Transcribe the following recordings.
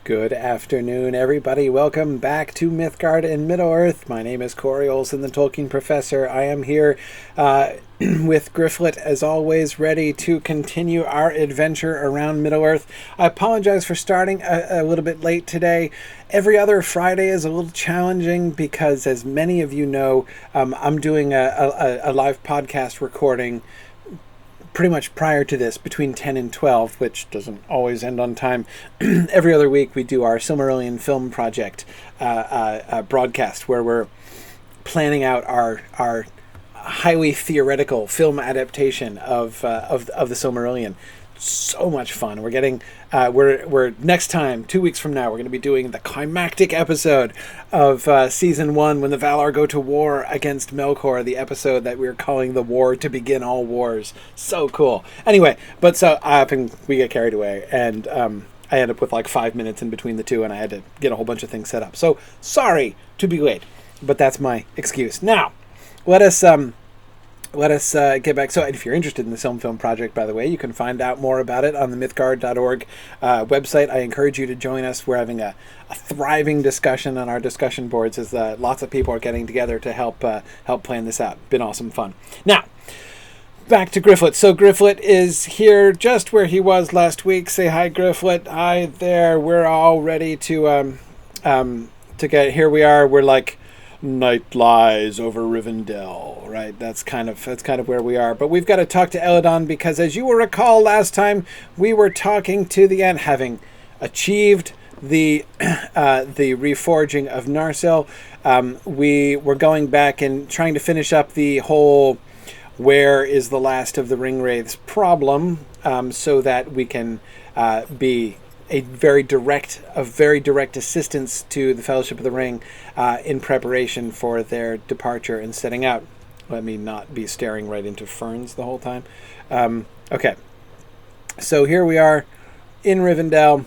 Good afternoon, everybody. Welcome back to Mythgard in Middle-earth. My name is Corey Olsen, the Tolkien Professor. I am here with Gryfflet, as always, ready to continue our adventure around Middle-earth. I apologize for starting a little bit late today. Every other Friday is a little challenging because, as many of you know, I'm doing a live podcast recording pretty much prior to this, between 10 and 12, which doesn't always end on time. Every other week we do our Silmarillion film project broadcast, where we're planning out our highly theoretical film adaptation of the Silmarillion. So much fun. We're getting we're next time, 2 weeks from now, we're going to be doing the climactic episode of season 1, when the Valar go to war against Melkor, the episode that we're calling the War to Begin All Wars. So cool. Anyway, but so we get carried away, and I end up with like 5 minutes in between the two, and I had to get a whole bunch of things set up. So sorry to be late, but that's my excuse. Now, let us get back. So if you're interested in the film project, by the way, you can find out more about it on the mythgard.org website. I encourage you to join us. We're having a thriving discussion on our discussion boards, as lots of people are getting together to help plan this out. Been awesome fun. Now, back to Gryfflet. So Gryfflet is here just where he was last week. Say hi, Gryfflet. Hi there. We're all ready to get, here we are. We're like, night lies over Rivendell, right? That's kind of where we are. But we've got to talk to Elladan, because, as you will recall, last time we were talking to the Ent, having achieved the reforging of Narsil. We were going back and trying to finish up the whole where is the last of the Ringwraiths problem, so that we can be a very direct assistance to the Fellowship of the Ring in preparation for their departure and setting out. Let me not be staring right into ferns the whole time. Okay, so here we are in Rivendell,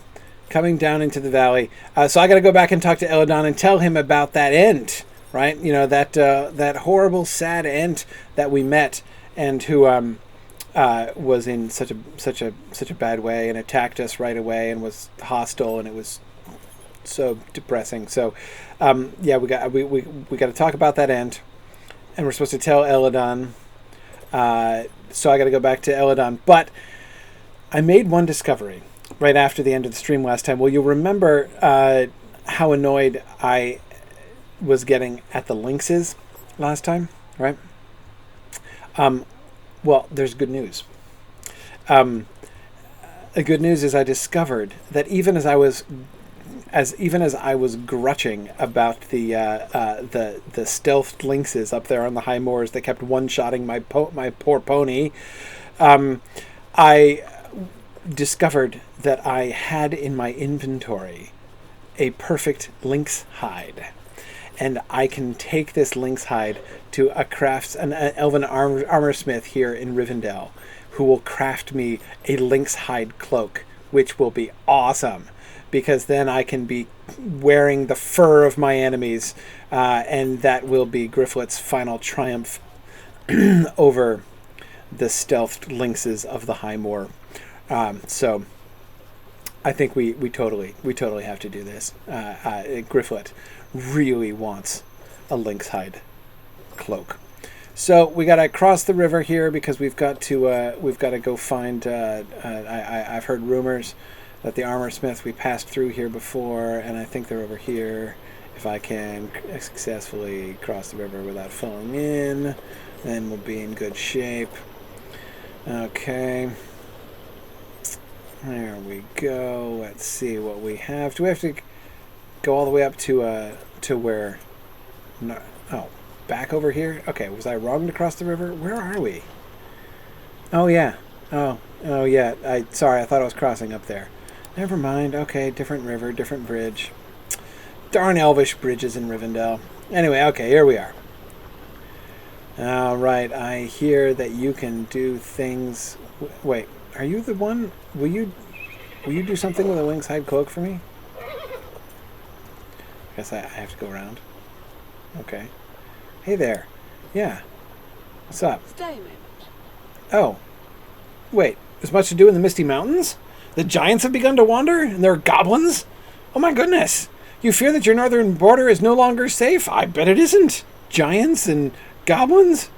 coming down into the valley. So I got to go back and talk to Elladan and tell him about that Ent, right? You know, that horrible, sad Ent that we met, and who was in such a bad way, and attacked us right away, and was hostile, and it was so depressing. So yeah, we got to talk about that Ent, and we're supposed to tell Elladan. So I got to go back to Elladan, but I made one discovery right after the end of the stream last time. Well, you'll remember how annoyed I was getting at the Lynxes last time, right? Well, there's good news. The good news is I discovered that even as I was grutching about the stealthed Lynxes up there on the high moors that kept one-shotting my poor pony, I discovered that I had in my inventory a perfect lynx hide. And I can take this lynx hide to an elven armorsmith here in Rivendell, who will craft me a lynx hide cloak, which will be awesome, because then I can be wearing the fur of my enemies, and that will be Gryfflet's final triumph over the stealthed lynxes of the High Moor. So I think we totally have to do this. Gryfflet really wants a lynx hide cloak. So we got to cross the river here, because we've got to go find. I've heard rumors that the armorsmith we passed through here before, and I think they're over here. If I can successfully cross the river without falling in, then we'll be in good shape. Okay. There we go. Let's see what we have. Do we have to go all the way up to where? No, oh, back over here? Okay, was I wrong to cross the river? Where are we? Oh, yeah. Oh, yeah. Sorry, I thought I was crossing up there. Never mind. Okay, different river, different bridge. Darn elvish bridges in Rivendell. Anyway, okay, here we are. All right, I hear that you can do things. Wait, are you the one? Will you do something with a lynx hide cloak for me? I guess I have to go around. Okay. Hey there. Yeah. What's up? Stay a moment. Oh. Wait, there's much to do in the Misty Mountains? The giants have begun to wander, and there are goblins? Oh my goodness! You fear that your northern border is no longer safe? I bet it isn't. Giants and goblins?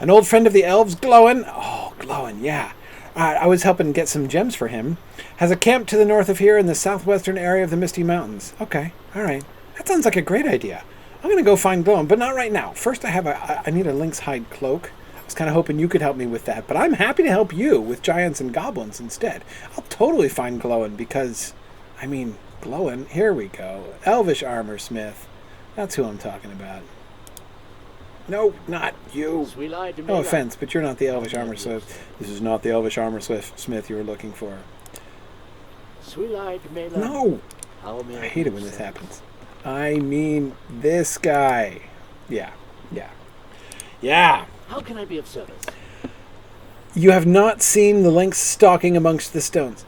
An old friend of the elves, Glowin. Oh, Glowin, yeah. I was helping get some gems for him. Has a camp to the north of here in the southwestern area of the Misty Mountains. Okay, all right. That sounds like a great idea. I'm going to go find Glowin, but not right now. First, I need a lynx hide cloak. I was kind of hoping you could help me with that, but I'm happy to help you with giants and goblins instead. I'll totally find Glowin because, Glowin, here we go. Elvish armor smith. That's who I'm talking about. No, not you. No offense, but you're not the Elvish armor smith. This is not the Elvish armor smith you were looking for. No! I hate it when this happens. I mean this guy. Yeah. How can I be of service? You have not seen the lynx stalking amongst the stones.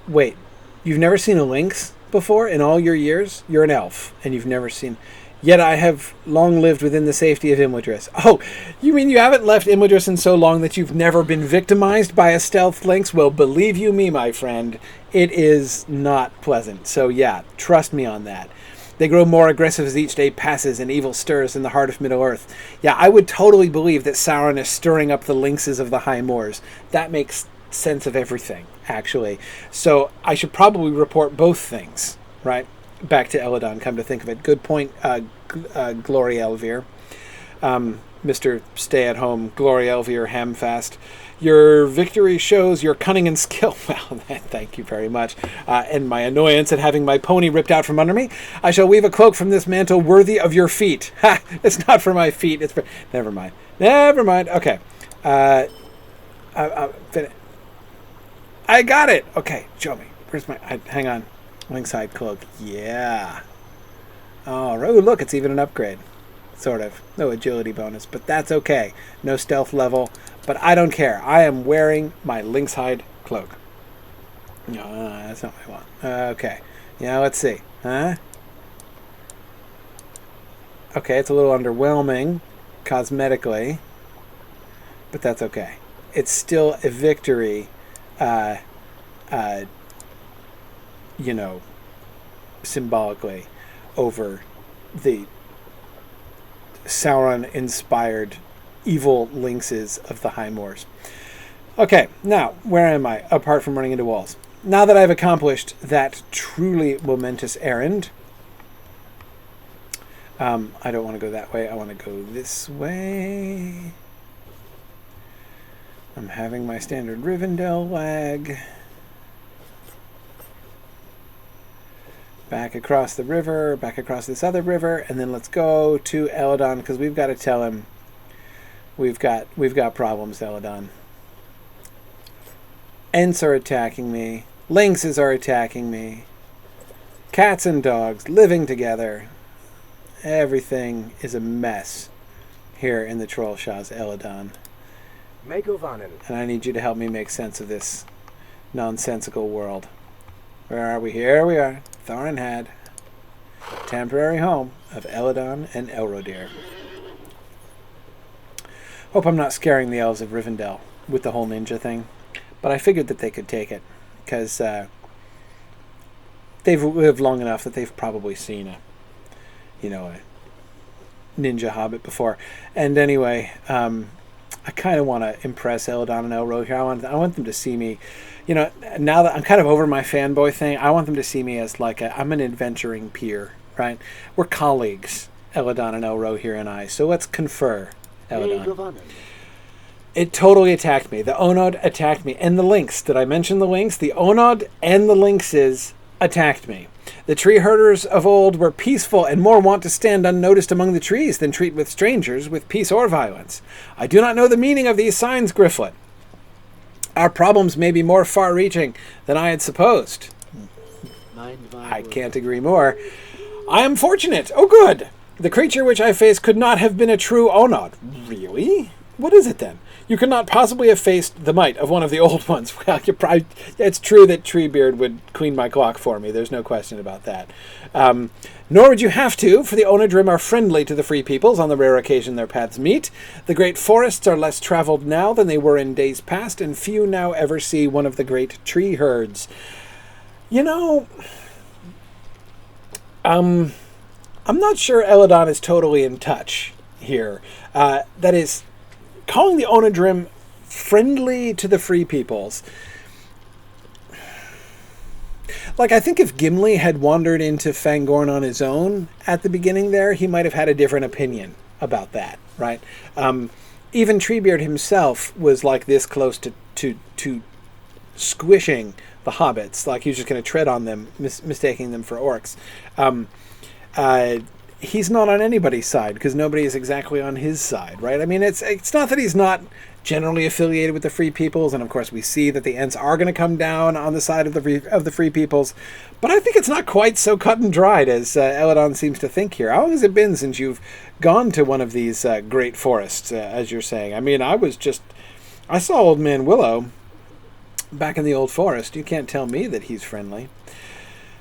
Wait, you've never seen a lynx before in all your years? You're an elf, and you've never seen... Yet I have long lived within the safety of Imladris. Oh, you mean you haven't left Imladris in so long that you've never been victimized by a stealth lynx? Well, believe you me, my friend, it is not pleasant. So yeah, trust me on that. They grow more aggressive as each day passes and evil stirs in the heart of Middle-earth. Yeah, I would totally believe that Sauron is stirring up the lynxes of the High Moors. That makes sense of everything, actually. So I should probably report both things, right? Back to Eladon, come to think of it. Good point, Glory Elvir. Mr. Stay-at-home, Glory Elvir Hamfast. Your victory shows your cunning and skill. Well, thank you very much. And my annoyance at having my pony ripped out from under me. I shall weave a cloak from this mantle worthy of your feet. Ha! It's not for my feet. It's for... Never mind. Okay. I got it. Okay, show me. Where's my... hang on. Lynx hide cloak. Yeah. Oh, look, it's even an upgrade. Sort of. No agility bonus, but that's okay. No stealth level, but I don't care. I am wearing my lynx hide cloak. No, that's not what I want. Okay. Yeah, let's see. Huh? Okay, it's a little underwhelming cosmetically, but that's okay. It's still a victory, symbolically over the Sauron-inspired evil lynxes of the High Moors. Okay, now, where am I, apart from running into walls? Now that I've accomplished that truly momentous errand, I don't want to go that way, I want to go this way. I'm having my standard Rivendell lag. Back across the river, back across this other river, and then let's go to Eladon, because we've got to tell him we've got problems, Eladon. Ents are attacking me. Lynxes are attacking me. Cats and dogs living together. Everything is a mess here in the Trollshaws, Eladon. And I need you to help me make sense of this nonsensical world. Where are we? Here we are. Thorinhad. Temporary home of Eladon and Elrodir. Hope I'm not scaring the elves of Rivendell with the whole ninja thing. But I figured that they could take it. Because they've lived long enough that they've probably seen a ninja hobbit before. And anyway, I kind of want to impress Eladon and Elrodir. I want them to see me. Now that I'm kind of over my fanboy thing, I want them to see me as I'm an adventuring peer, right? We're colleagues, Eladon and Elrodir and I. So let's confer, Eladon. It totally attacked me. The Onod attacked me. And the lynx. Did I mention the lynx? The Onod and the lynxes attacked me. The tree herders of old were peaceful and more wont to stand unnoticed among the trees than treat with strangers with peace or violence. I do not know the meaning of these signs, Gryfflet. Our problems may be more far-reaching than I had supposed. I can't agree more. I am fortunate. Oh, good. The creature which I faced could not have been a true Onod. Really? What is it then? You could not possibly have faced the might of one of the old ones. Well, it's true that Treebeard would clean my clock for me. There's no question about that. Nor would you have to, for the Onodrim are friendly to the free peoples on the rare occasion their paths meet. The great forests are less traveled now than they were in days past, and few now ever see one of the great tree herds. I'm not sure Eladon is totally in touch here. That is, calling the Onodrim friendly to the Free Peoples. Like, I think if Gimli had wandered into Fangorn on his own at the beginning there, he might have had a different opinion about that, right? Even Treebeard himself was like this close to squishing the hobbits. Like, he was just going to tread on them, mistaking them for orcs. He's not on anybody's side because nobody is exactly on his side, right? I mean, it's not that he's not generally affiliated with the Free Peoples, and of course we see that the Ents are going to come down on the side of the Free Peoples, but I think it's not quite so cut and dried as Eladon seems to think here. How long has it been since you've gone to one of these great forests, as you're saying? I mean, I saw Old Man Willow back in the Old Forest. You can't tell me that he's friendly.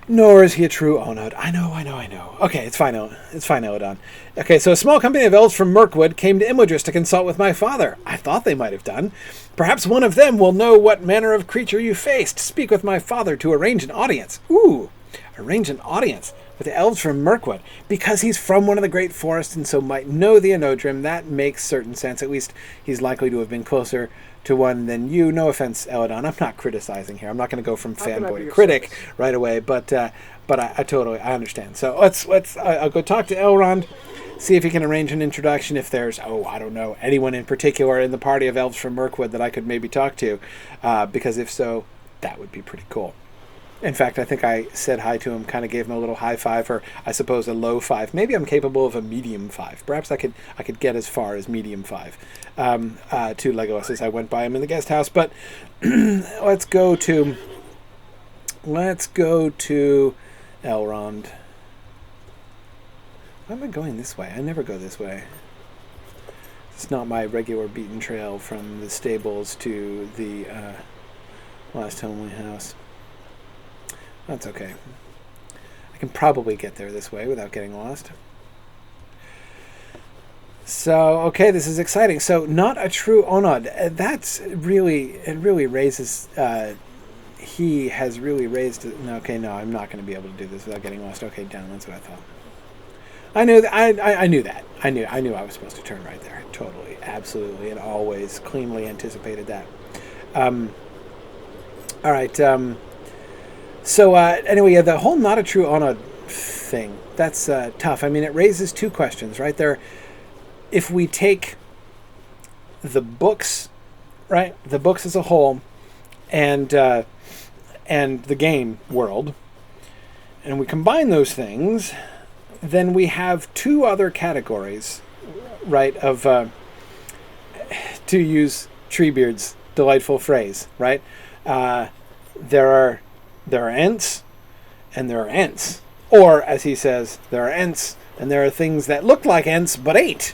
Nor is he a true Onod. I know. Okay, it's fine, Eladon. Okay, so a small company of elves from Mirkwood came to Imladris to consult with my father. I thought they might have done. Perhaps one of them will know what manner of creature you faced. Speak with my father to arrange an audience. Ooh, arrange an audience with the elves from Mirkwood. Because he's from one of the great forests and so might know the Onodrim, that makes certain sense. At least he's likely to have been closer to one than you. No offense, Eladon. I'm not criticizing here. I'm not going to go from fanboy to critic right away, but I totally understand. So I'll go talk to Elrond, see if he can arrange an introduction. If there's I don't know, anyone in particular in the party of elves from Mirkwood that I could maybe talk to, because if so, that would be pretty cool. In fact, I think I said hi to him, kind of gave him a little high five, or I suppose a low five. Maybe I'm capable of a medium five. Perhaps I could get as far as medium five to Legolas as I went by him in the guest house. But let's go to Elrond. Why am I going this way? I never go this way. It's not my regular beaten trail from the stables to the last homely house. That's okay. I can probably get there this way without getting lost. So, okay, this is exciting. So, not a true Onod. It really raises, he has really raised, okay, no, I'm not going to be able to do this without getting lost. Okay, down, that's what I thought. I knew that. I knew that. I knew I was supposed to turn right there. Totally, absolutely, and always cleanly anticipated that. All right, so anyway, yeah, the whole not a true Onod thing, that's tough. I mean, it raises two questions, right? If we take the books, right, the books as a whole, and the game world, and we combine those things, then we have two other categories, right, of, to use Treebeard's delightful phrase, right? There are Ents, and there are Ents. Or, as he says, there are Ents, and there are things that look like Ents, but ain't.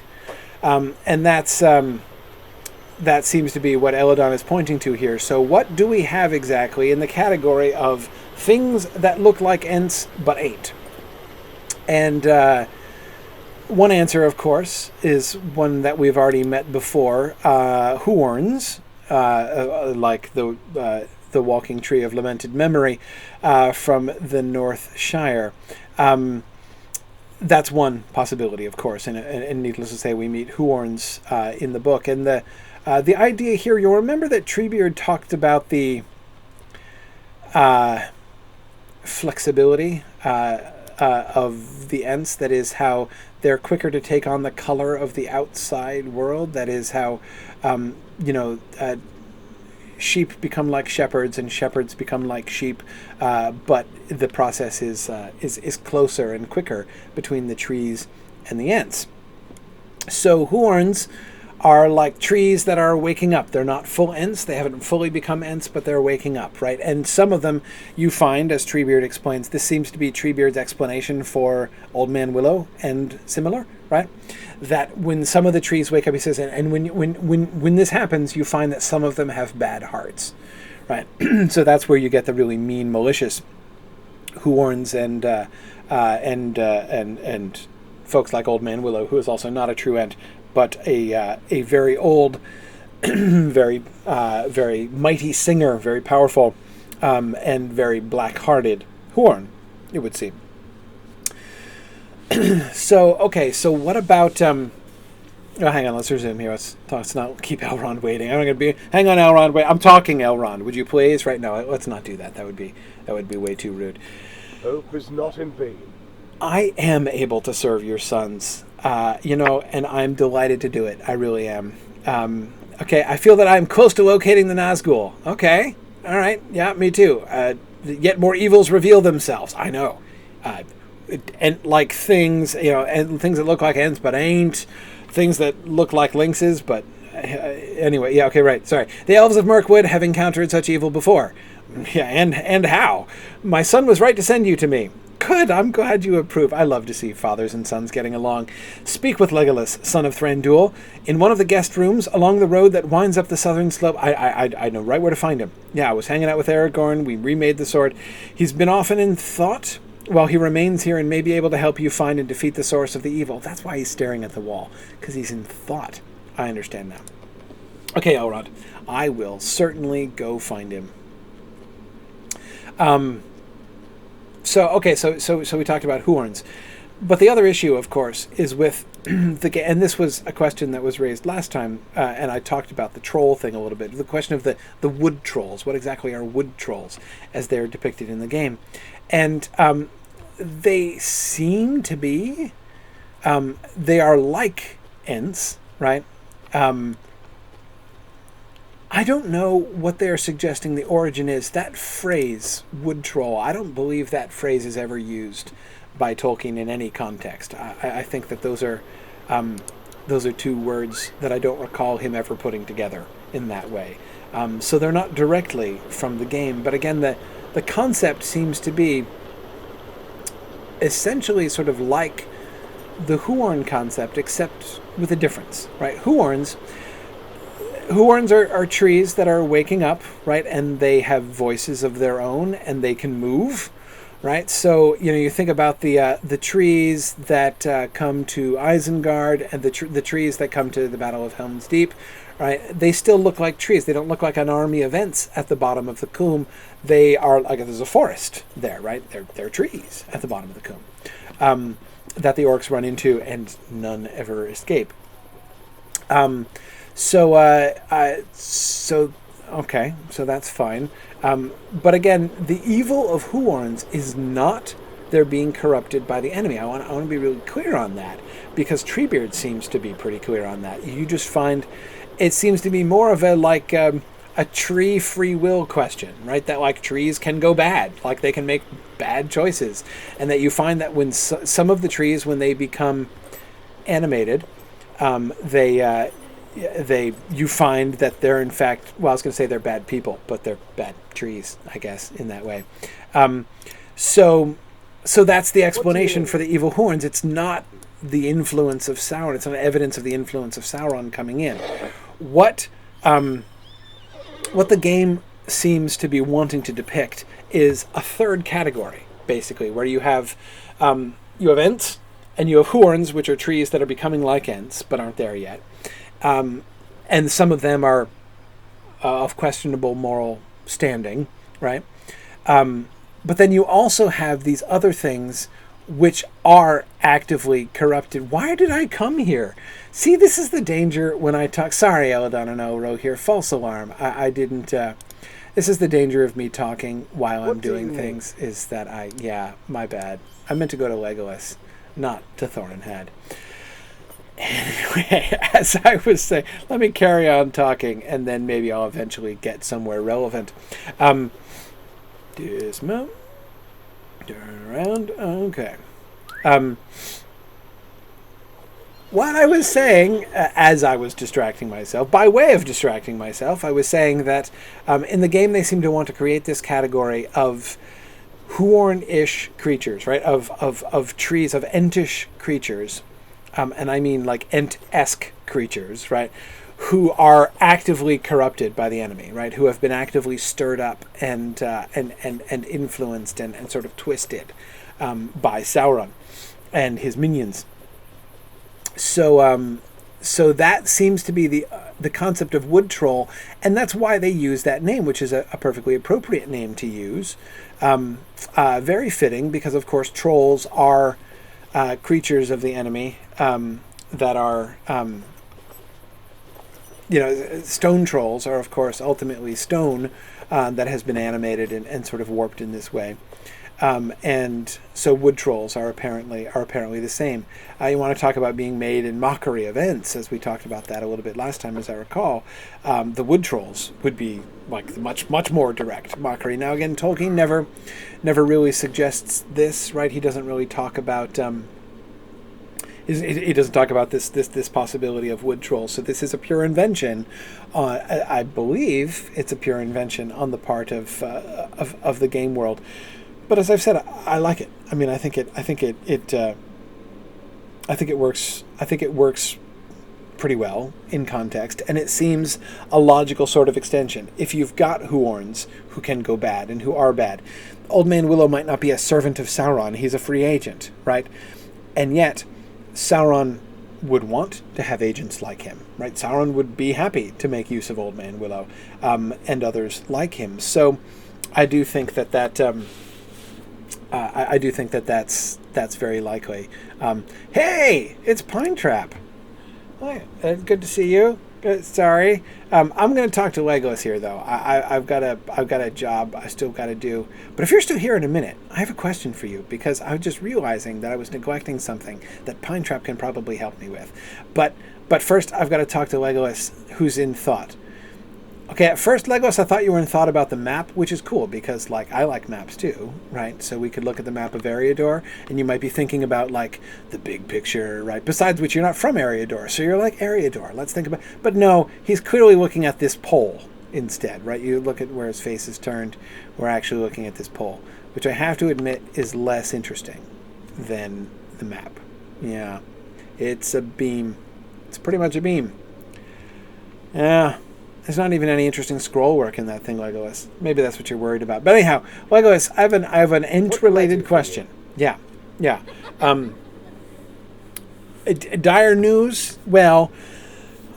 And that seems to be what Eladon is pointing to here. So what do we have exactly in the category of things that look like Ents, but ain't? And one answer, of course, is one that we've already met before. Huorns, like the walking tree of lamented memory from the North Shire. That's one possibility, of course, and needless to say, we meet Huorns in the book. And the idea here, you'll remember that Treebeard talked about the flexibility of the Ents, that is how they're quicker to take on the color of the outside world, that is how, sheep become like shepherds and shepherds become like sheep, but the process is closer and quicker between the trees and the Ents. So Huorns are like trees that are waking up. They're not full Ents. They haven't fully become Ents, but they're waking up, right? And some of them you find, as Treebeard explains, this seems to be Treebeard's explanation for Old Man Willow and similar, right? That when some of the trees wake up, he says, and when this happens, you find that some of them have bad hearts, right? So that's where you get the really mean, malicious Huorns and folks like Old Man Willow, who is also not a true Ent, but a very old, very mighty singer, very powerful, and very black-hearted Huorn, it would seem. So what about oh, hang on, let's resume here. Let's not keep Elrond waiting. Hang on, Elrond, wait. I'm talking, Elrond. Would you please? Right now, let's not do that. That would be way too rude. Hope is not in vain. I am able to serve your sons, and I'm delighted to do it. I really am. Okay, I feel that I'm close to locating the Nazgul. Okay, all right, yeah, me too. Yet more evils reveal themselves. I know. And like things, and things that look like ents but ain't. Things that look like lynxes, but anyway, yeah, okay, right, sorry. The elves of Mirkwood have encountered such evil before. Yeah, and how? My son was right to send you to me. Good, I'm glad you approve. I love to see fathers and sons getting along. Speak with Legolas, son of Thranduil, in one of the guest rooms along the road that winds up the southern slope. I know right where to find him. Yeah, I was hanging out with Aragorn. We remade the sword. He's been often in thought while he remains here and may be able to help you find and defeat the source of the evil. That's why he's staring at the wall, because he's in thought. I understand now. Okay, Elrond, I will certainly go find him. So we talked about horns, but the other issue, of course, is with and this was a question that was raised last time, and I talked about the troll thing a little bit. The question of the wood trolls. What exactly are wood trolls as they're depicted in the game? And they seem to be, they are like Ents, right? I don't know what they're suggesting the origin is. That phrase, wood troll, I don't believe that phrase is ever used by Tolkien in any context. I think that those are two words that I don't recall him ever putting together in that way. So they're not directly from the game, but again, the concept seems to be essentially sort of like the Huorn concept, except with a difference, right? Huorns are trees that are waking up, right? And they have voices of their own, and they can move, right? So, you think about the trees that come to Isengard and the trees that come to the Battle of Helm's Deep, right? They still look like trees. They don't look like an army of Ents at the bottom of the Coombe. They are like there's a forest there, right? They're trees at the bottom of the Coombe that the orcs run into, and none ever escape. So that's fine. But again, the evil of Huorns is not they're being corrupted by the enemy. I want to be really clear on that, because Treebeard seems to be pretty clear on that. You just find it seems to be more of a tree free will question, right? That like trees can go bad, like they can make bad choices, and that you find that when some of the trees, when they become animated, you find that they're in fact, well, I was going to say they're bad people, but they're bad trees, I guess, in that way. So that's the explanation for the evil horns. It's not the influence of Sauron. It's not evidence of the influence of Sauron coming in. What the game seems to be wanting to depict is a third category, basically, where you have Ents and you have horns, which are trees that are becoming like Ents but aren't there yet. And some of them are of questionable moral standing, right? But then you also have these other things which are actively corrupted. Why did I come here? See, this is the danger when I talk. Sorry, Eladon and Elro here. False alarm. I didn't. This is the danger of me talking while I'm doing things. Is that my bad. I meant to go to Legolas, not to Thorinhead. Anyway, as I was saying, let me carry on talking, and then maybe I'll eventually get somewhere relevant. Dismount. Turn around. Okay. What I was saying, as I was distracting myself, by way of distracting myself, I was saying that in the game they seem to want to create this category of Huorn-ish creatures, right? Of trees, of Entish creatures. And I mean like Ent-esque creatures, right? Who are actively corrupted by the enemy, right? Who have been actively stirred up and influenced and sort of twisted by Sauron and his minions. So that seems to be the concept of wood troll, and that's why they use that name, which is a perfectly appropriate name to use. Very fitting, because of course trolls are creatures of the enemy that are, stone trolls are, of course, ultimately stone that has been animated and sort of warped in this way. And so wood trolls are apparently the same. You want to talk about being made in mockery of Ents, as we talked about that a little bit last time, as I recall. The wood trolls would be like much more direct mockery. Now again, Tolkien never really suggests this, right? He doesn't really talk about he doesn't talk about this possibility of wood trolls. So this is a pure invention. I believe it's a pure invention on the part of the game world. But as I've said, I like it. I mean, I think it works. I think it works pretty well in context, and it seems a logical sort of extension. If you've got Huorns who can go bad and who are bad, Old Man Willow might not be a servant of Sauron. He's a free agent, right? And yet, Sauron would want to have agents like him, right? Sauron would be happy to make use of Old Man Willow and others like him. So, I do think that I do think that that's very likely. Hey, it's Pine Trap. Hi, good to see you. Sorry, I'm going to talk to Legolas here, though. I've got a job I still got to do. But if you're still here in a minute, I have a question for you, because I was just realizing that I was neglecting something that Pine Trap can probably help me with. But first, I've got to talk to Legolas, who's in thought. Okay, at first, Legolas, I thought you were in thought about the map, which is cool, because, I like maps, too, right? So we could look at the map of Eriador, and you might be thinking about, the big picture, right? Besides which, you're not from Eriador, so you're like, Eriador, let's think about... But no, he's clearly looking at this pole instead, right? You look at where his face is turned, we're actually looking at this pole, which I have to admit is less interesting than the map. Yeah, it's a beam. It's pretty much a beam. Yeah. There's not even any interesting scroll work in that thing, Legolas. Maybe that's what you're worried about. But anyhow, Legolas, I have an Ent-related question. Yeah. Dire news? Well,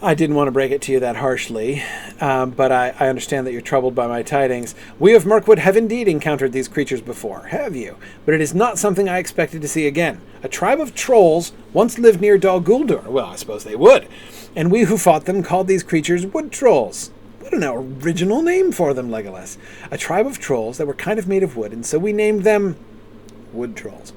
I didn't want to break it to you that harshly, but I understand that you're troubled by my tidings. We of Mirkwood have indeed encountered these creatures before, have you? But it is not something I expected to see again. A tribe of trolls once lived near Dol Guldur. Well, I suppose they would. And we who fought them called these creatures wood trolls. What an original name for them, Legolas. A tribe of trolls that were kind of made of wood, and so we named them wood trolls.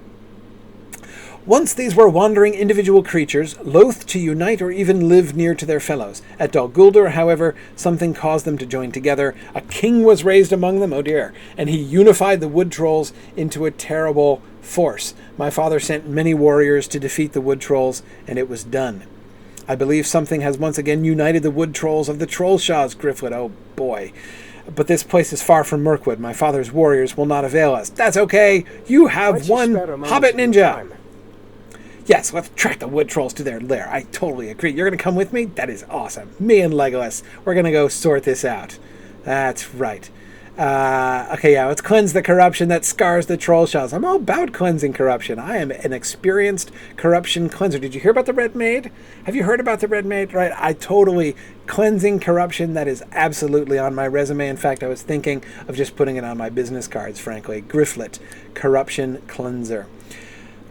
Once these were wandering individual creatures, loath to unite or even live near to their fellows. At Dol Guldur, however, something caused them to join together. A king was raised among them, oh dear, and he unified the wood trolls into a terrible force. My father sent many warriors to defeat the wood trolls, and it was done. I believe something has once again united the wood trolls of the Trollshaws, Gryfflet. Oh, boy. But this place is far from Mirkwood. My father's warriors will not avail us. That's okay. You have one hobbit ninja. Yes, let's track the wood trolls to their lair. I totally agree. You're going to come with me? That is awesome. Me and Legolas. We're going to go sort this out. That's right. Okay, yeah, let's cleanse the corruption that scars the Trollshaws. I'm all about cleansing corruption. I am an experienced corruption cleanser. Did you hear about the Red Maid? Have you heard about the Red Maid? Right, I totally... Cleansing corruption, that is absolutely on my resume. In fact, I was thinking of just putting it on my business cards, frankly. Gryfflet, corruption cleanser.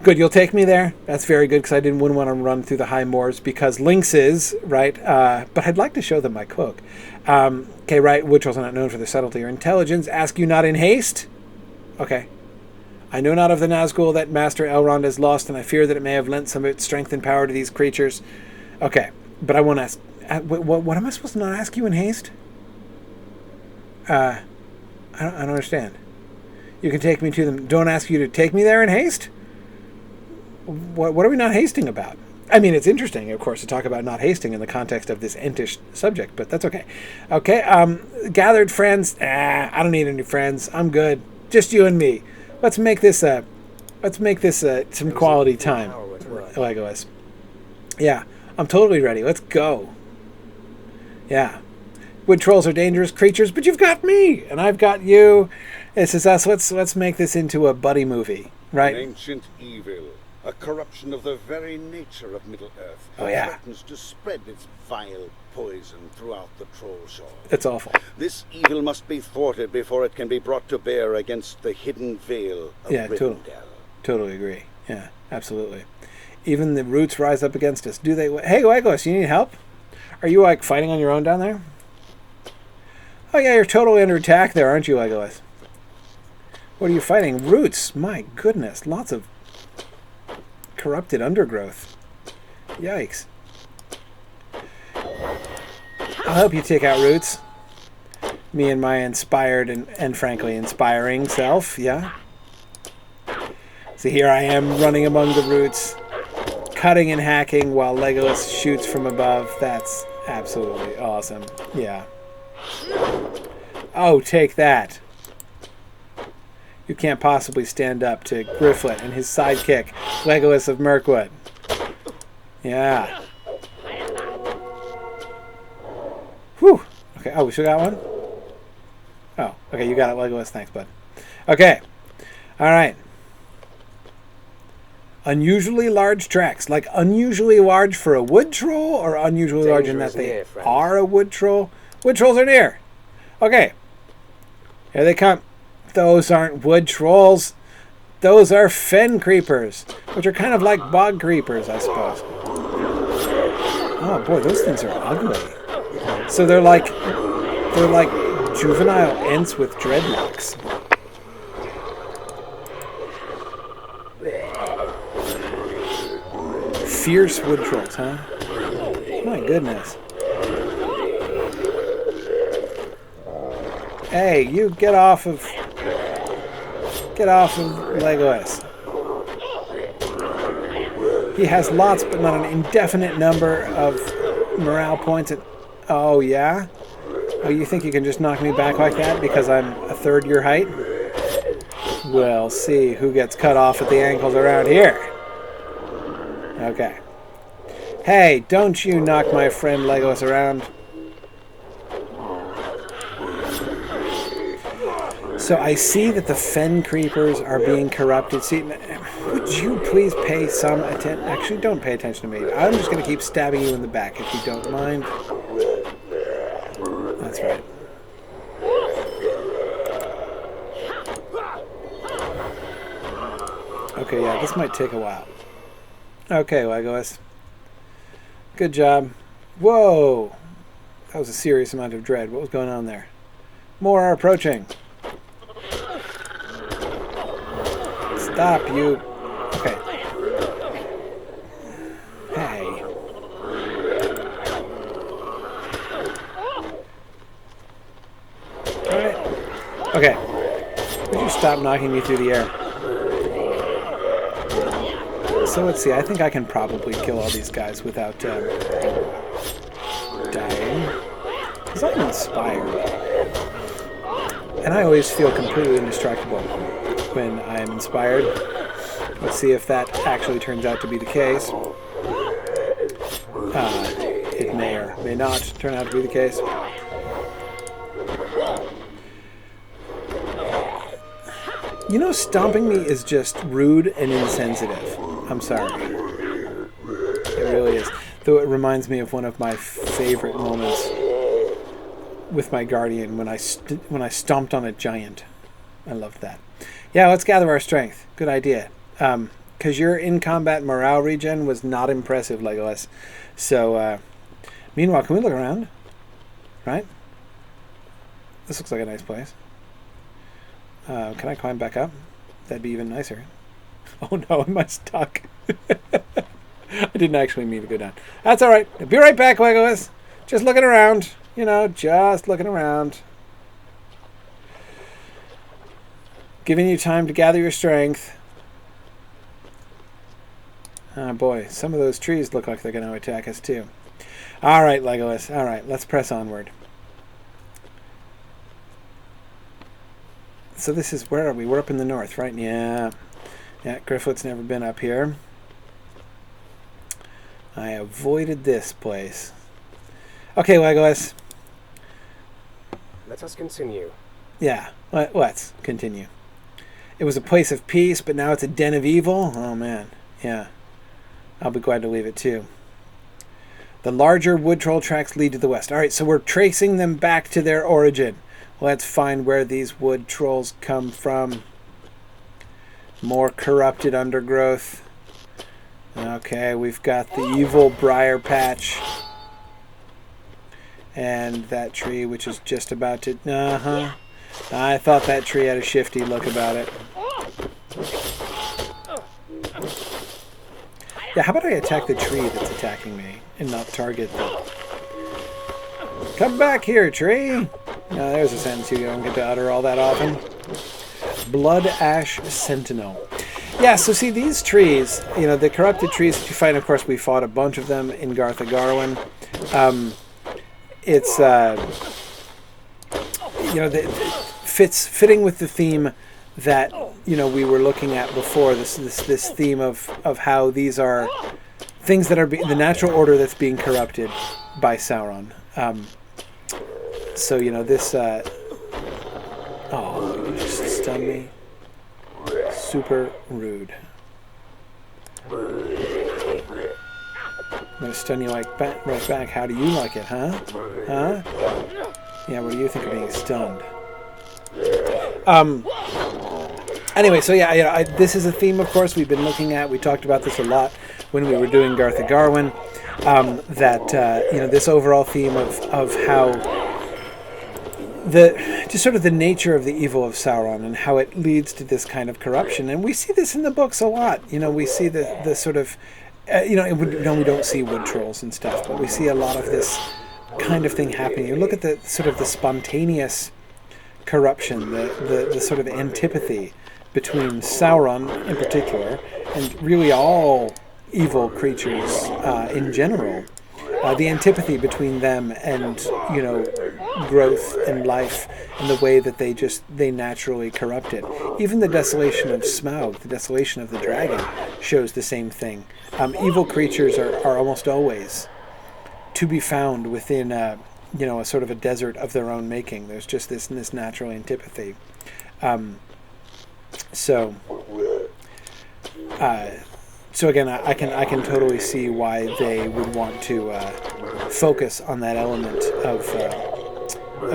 Good, you'll take me there? That's very good, because I wouldn't want to run through the high moors, because Lynxes, right? But I'd like to show them my cloak. Okay, right, wood trolls are not known for their subtlety or intelligence. Ask you not in haste? Okay. I know not of the Nazgul that Master Elrond has lost, and I fear that it may have lent some of its strength and power to these creatures. Okay, but I won't ask... What am I supposed to not ask you in haste? I don't understand. You can take me to them. Don't ask you to take me there in haste? What are we not hasting about? I mean, it's interesting, of course, to talk about not hasting in the context of this Entish subject, but that's okay. Okay, gathered friends. I don't need any friends. I'm good. Just you and me. Let's make this some quality time, Legolas. Yeah, I'm totally ready. Let's go. Yeah. Wood trolls are dangerous creatures, but you've got me, and I've got you. This is us. Let's make this into a buddy movie, right? An ancient evil, a corruption of the very nature of Middle-earth. Oh, yeah. Threatens to spread its vile poison throughout the Trollshaws. It's awful. This evil must be thwarted before it can be brought to bear against the hidden veil of Rivendell. Totally agree. Yeah. Absolutely. Even the roots rise up against us. Do they? Hey, Legolas, you need help? Are you, like, fighting on your own down there? Oh, yeah, you're totally under attack there, aren't you, Legolas? What are you fighting? Roots. My goodness. Lots of corrupted undergrowth. Yikes. I'll help you take out roots. Me and my inspired and frankly inspiring self, yeah? So here I am running among the roots, cutting and hacking while Legolas shoots from above. That's absolutely awesome. Yeah. Oh, take that. You can't possibly stand up to Gryfflet and his sidekick, Legolas of Mirkwood. Yeah. Whew. Okay. Oh, we still got one? Oh, okay. You got it, Legolas. Thanks, bud. Okay. All right. Unusually large tracks. Like unusually large for a wood troll, or unusually large in that they are a wood troll? Wood trolls are near. Okay. Here they come. Those aren't wood trolls. Those are fen creepers, which are kind of like bog creepers, I suppose. Oh boy, those things are ugly. So they're like juvenile ents with dreadlocks. Fierce wood trolls, huh? My goodness. Hey, you get off of Legolas. He has lots, but not an indefinite number of morale points. Oh, yeah? Oh, you think you can just knock me back like that because I'm a third your height? We'll see who gets cut off at the ankles around here. Okay. Hey, don't you knock my friend Legolas around. So I see that the fen creepers are being corrupted. See, would you please pay some attention? Actually, don't pay attention to me. I'm just going to keep stabbing you in the back if you don't mind. That's right. Okay, yeah, this might take a while. Okay, Legolas. Good job. Whoa! That was a serious amount of dread. What was going on there? More are approaching. Stop, you. Okay. Hey. Alright. Okay. Would you stop knocking me through the air? So let's see. I think I can probably kill all these guys without dying. Because I'm inspired. And I always feel completely indestructible when I'm inspired. Let's see if that actually turns out to be the case. It may or may not turn out to be the case. You know, stomping me is just rude and insensitive. I'm sorry. It really is. Though it reminds me of one of my favorite moments with my guardian when I stomped on a giant. I loved that. Yeah, let's gather our strength. Good idea. Because your in-combat morale regen was not impressive, Legolas. So, meanwhile, can we look around? Right? This looks like a nice place. Can I climb back up? That'd be even nicer. Oh no, am I stuck? I didn't actually mean to go down. That's alright. I'll be right back, Legolas. Just looking around. You know, just looking around. Giving you time to gather your strength. Oh boy, some of those trees look like they're going to attack us too. Alright, Legolas. Alright, let's press onward. So this is, where are we? We're up in the north, right? Yeah. Yeah, Gryfflet's never been up here. I avoided this place. Okay, Legolas. Let us continue. Yeah, let's continue. It was a place of peace, but now it's a den of evil? Oh, man. Yeah. I'll be glad to leave it, too. The larger wood troll tracks lead to the west. All right, so we're tracing them back to their origin. Let's find where these wood trolls come from. More corrupted undergrowth. Okay, we've got the evil briar patch. And that tree, which is just about to... I thought that tree had a shifty look about it. Yeah, how about I attack the tree that's attacking me and not target them? Come back here, tree! Now, there's a sentence you don't get to utter all that often. Blood Ash Sentinel. Yeah, so see, these trees, you know, the corrupted trees that you find, of course, we fought a bunch of them in Garth Garwin. It's, you know, fitting with the theme that, you know, we were looking at before, this theme of how these are things that are the natural order that's being corrupted by Sauron. So, you know, this... oh, you just stunned me. Super rude. I'm going to stun you right back. How do you like it, huh? Huh? Yeah, what do you think of being stunned? Anyway, so yeah, you know, this is a theme, of course, we've been looking at. We talked about this a lot when we were doing Garth Garwin. You know, this overall theme of how just sort of the nature of the evil of Sauron and how it leads to this kind of corruption. And we see this in the books a lot. You know, we see the sort of, we don't see wood trolls and stuff, but we see a lot of this kind of thing happening. You look at the sort of the spontaneous corruption, the sort of antipathy between Sauron in particular, and really all evil creatures in general. The antipathy between them and, you know, growth and life and the way that they naturally corrupt it. Even the desolation of Smaug, the desolation of the dragon, shows the same thing. Evil creatures are almost always to be found within a sort of a desert of their own making. There's just this natural antipathy. So again, I can totally see why they would want to focus on that element of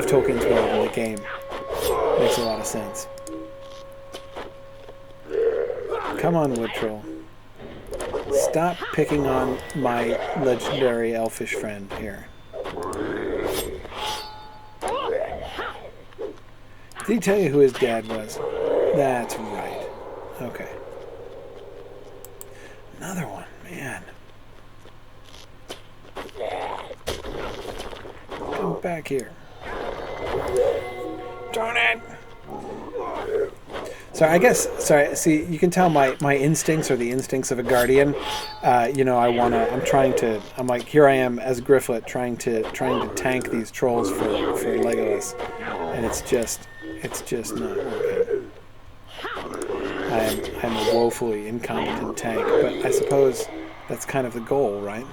Tolkien's world in the game. Makes a lot of sense. Come on, wood troll. Stop picking on my legendary elfish friend here. Did he tell you who his dad was? That's right. Okay. Another one, man. Come back here. Darn it! See, you can tell my instincts are the instincts of a guardian. I'm like, here I am as Gryfflet trying to tank these trolls for Legolas. And it's just not working. I'm a woefully incompetent tank, but I suppose that's kind of the goal, right?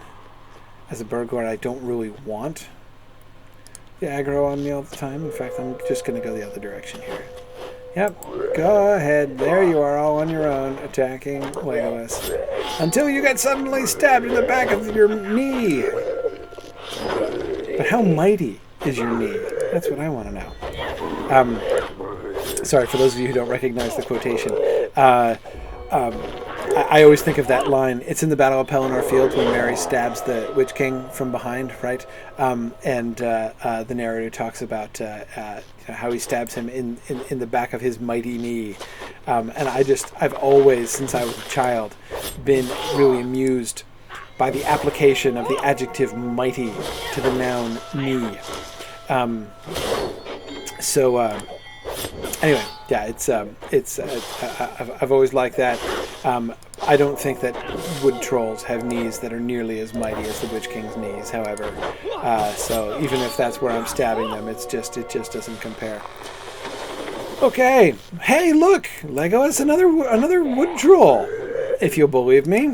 As a burglar, I don't really want the aggro on me all the time. In fact, I'm just going to go the other direction here. Yep, go ahead. There you are, all on your own, attacking Legolas. Until you get suddenly stabbed in the back of your knee. But how mighty is your knee? That's what I want to know. Sorry, for those of you who don't recognize the quotation. I always think of that line. It's in the Battle of Pelennor Fields when Merry stabs the Witch King from behind, right? The narrator talks about how he stabs him in the back of his mighty knee. And I've always, since I was a child, been really amused by the application of the adjective mighty to the noun knee. Anyway, yeah, I've always liked that. I don't think that wood trolls have knees that are nearly as mighty as the Witch King's knees, however. So even if that's where I'm stabbing them, it just doesn't compare. Okay, hey, look, Legolas, another wood troll, if you'll believe me.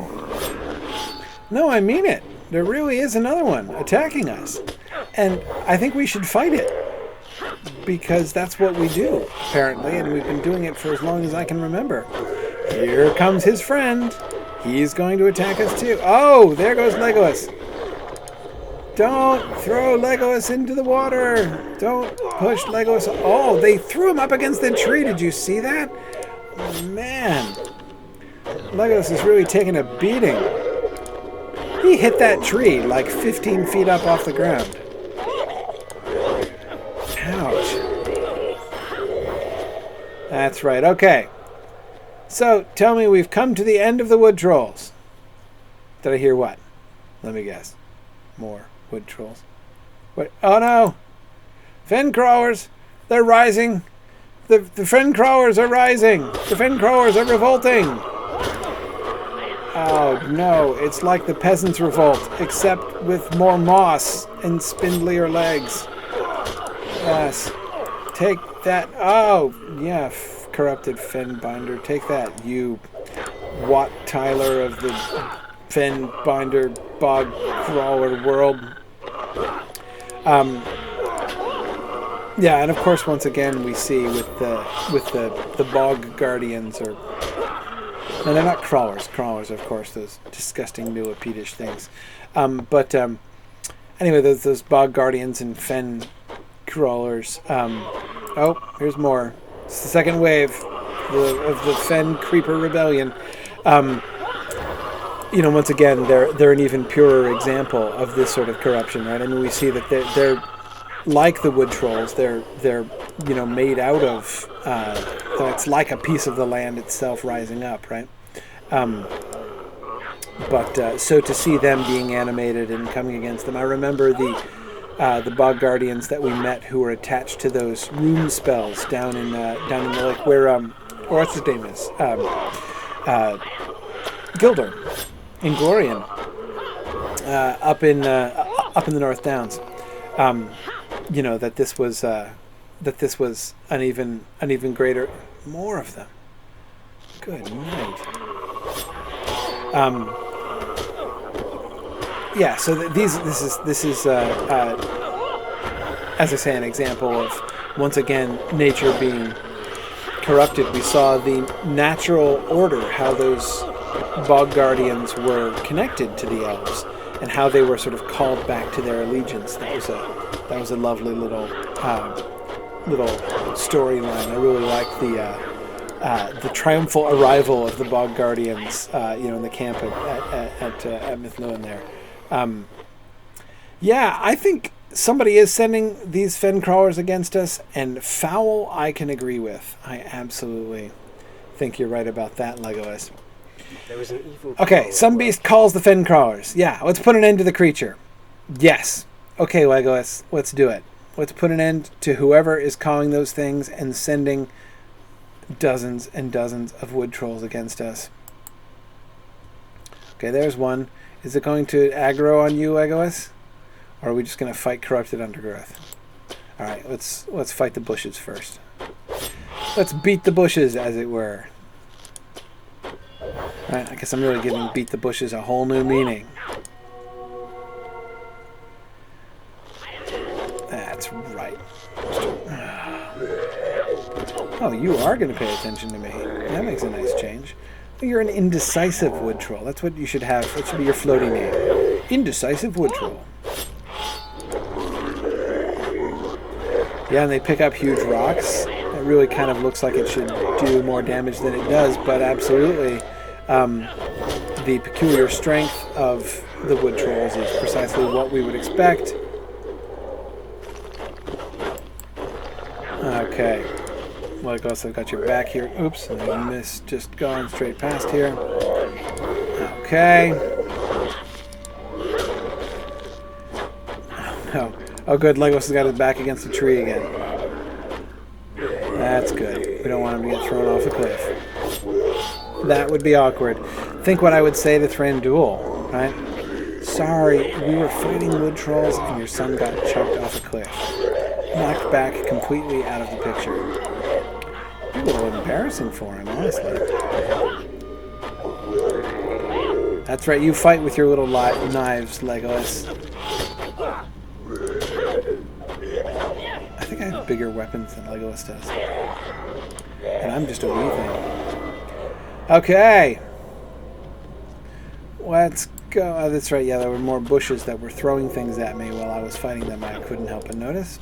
No, I mean it. There really is another one attacking us, and I think we should fight it. Because that's what we do, apparently, and we've been doing it for as long as I can remember. Here comes his friend. He's going to attack us too. Oh, there goes Legolas. Don't throw Legolas into the water. Don't push Legolas. Oh, they threw him up against the tree. Did you see that? Man. Legolas is really taking a beating. He hit that tree like 15 feet up off the ground. Ouch. That's right. Okay. So, tell me, we've come to the end of the wood trolls. Did I hear what? Let me guess. More wood trolls. What? Oh no! Fen crawlers! They're rising! The fen crawlers are rising! The fen crawlers are revolting! Oh no, it's like the peasants' revolt, except with more moss and spindlier legs. Yes. Take that. Oh, yeah, corrupted fen binder. Take that, you Wat Tyler of the fen binder bog crawler world. Yeah, and of course, once again, we see with the bog guardians, or no, they're not crawlers. Crawlers, of course, those disgusting millipedish things. Anyway, those bog guardians and fen crawlers. Oh, here's more. It's the second wave of the fen creeper rebellion. Once again, they're an even purer example of this sort of corruption, right? I mean, we see that they're like the wood trolls. They're made out of. So it's like a piece of the land itself rising up, right? So to see them being animated and coming against them, I remember the bog guardians that we met who were attached to those rune spells down in the lake where what's his name is Gilder Inglorian up in the North Downs. That this was an even greater, more of them. Good night. Yeah, so this is as I say, an example of, once again, nature being corrupted. We saw the natural order, how those bog guardians were connected to the elves, and how they were sort of called back to their allegiance. That was a lovely little storyline. I really liked the triumphal arrival of the bog guardians, in the camp at Mythloan there. Yeah, I think somebody is sending these fen crawlers against us, and foul I can agree with. I absolutely think you're right about that, Legolas. There was an evil. Okay, some beast calls the fen crawlers. Yeah, let's put an end to the creature. Yes. Okay, Legolas, let's do it. Let's put an end to whoever is calling those things and sending dozens and dozens of wood trolls against us. Okay, there's one. Is it going to aggro on you, Legolas? Or are we just going to fight corrupted undergrowth? Alright, let's fight the bushes first. Let's beat the bushes, as it were. Alright, I guess I'm really giving beat the bushes a whole new meaning. That's right. Oh, you are going to pay attention to me. That makes a nice change. You're an indecisive wood troll. That's what you should have. That should be your floating name. Indecisive wood troll. Yeah, and they pick up huge rocks. It really kind of looks like it should do more damage than it does, but absolutely, the peculiar strength of the wood trolls is precisely what we would expect. Okay. Legolas, I've got your back here. Oops, and I missed, just gone straight past here. Okay. Oh, no. Oh, good. Legolas has got his back against the tree again. That's good. We don't want him to get thrown off a cliff. That would be awkward. Think what I would say to Thranduil, right? Sorry, we were fighting wood trolls and your son got chucked off a cliff. Knocked back completely out of the picture. A little embarrassing for him, honestly. That's right, you fight with your little knives, Legolas. I think I have bigger weapons than Legolas does. And I'm just a wee thing. Okay. Let's go. Oh, that's right, yeah, there were more bushes that were throwing things at me while I was fighting them. I couldn't help but notice.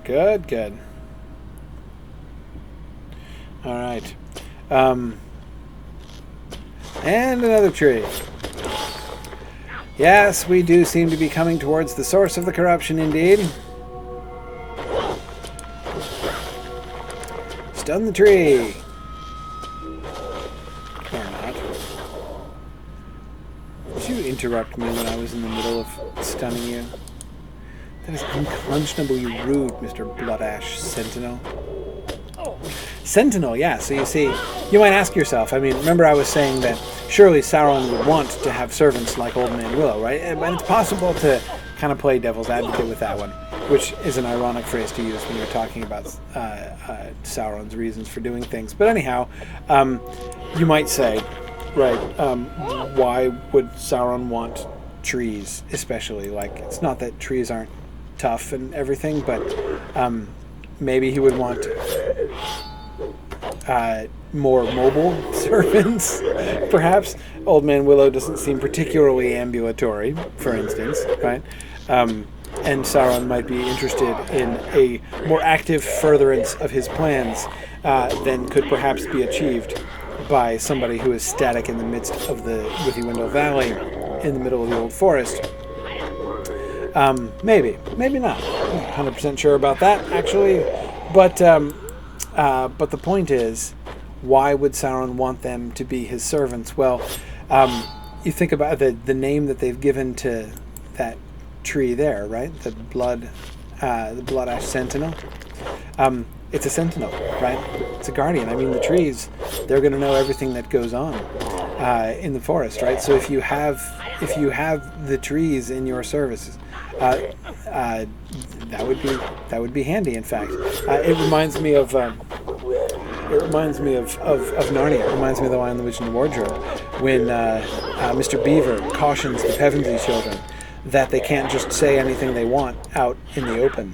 Good, good. All right. And another tree. Yes, we do seem to be coming towards the source of the corruption, indeed. Stun the tree. Or not. Did you interrupt me when I was in the middle of stunning you? That is unconscionably rude, Mr. Blood Ash Sentinel. Sentinel, yeah. So you see, you might ask yourself, I mean, remember I was saying that surely Sauron would want to have servants like Old Man Willow, right? And it's possible to kind of play devil's advocate with that one, which is an ironic phrase to use when you're talking about Sauron's reasons for doing things. But anyhow, you might say, right, why would Sauron want trees, especially? Like, it's not that trees aren't tough and everything, but maybe he would want more mobile servants, perhaps. Old Man Willow doesn't seem particularly ambulatory, for instance, right? And Sauron might be interested in a more active furtherance of his plans than could perhaps be achieved by somebody who is static in the midst of the Withywindle Valley in the middle of the old forest. Maybe not. I'm not 100% sure about that, actually. But the point is, why would Sauron want them to be his servants? Well, you think about the name that they've given to that tree there, right? The blood ash sentinel. It's a sentinel, right? It's a guardian. I mean, the trees, they're going to know everything that goes on in the forest, right? So if you have the trees in your services, that would be handy. In fact, it reminds me of Narnia. It reminds me of The Lion, the Witch, and the Wardrobe, when Mr. Beaver cautions the Pevensey children that they can't just say anything they want out in the open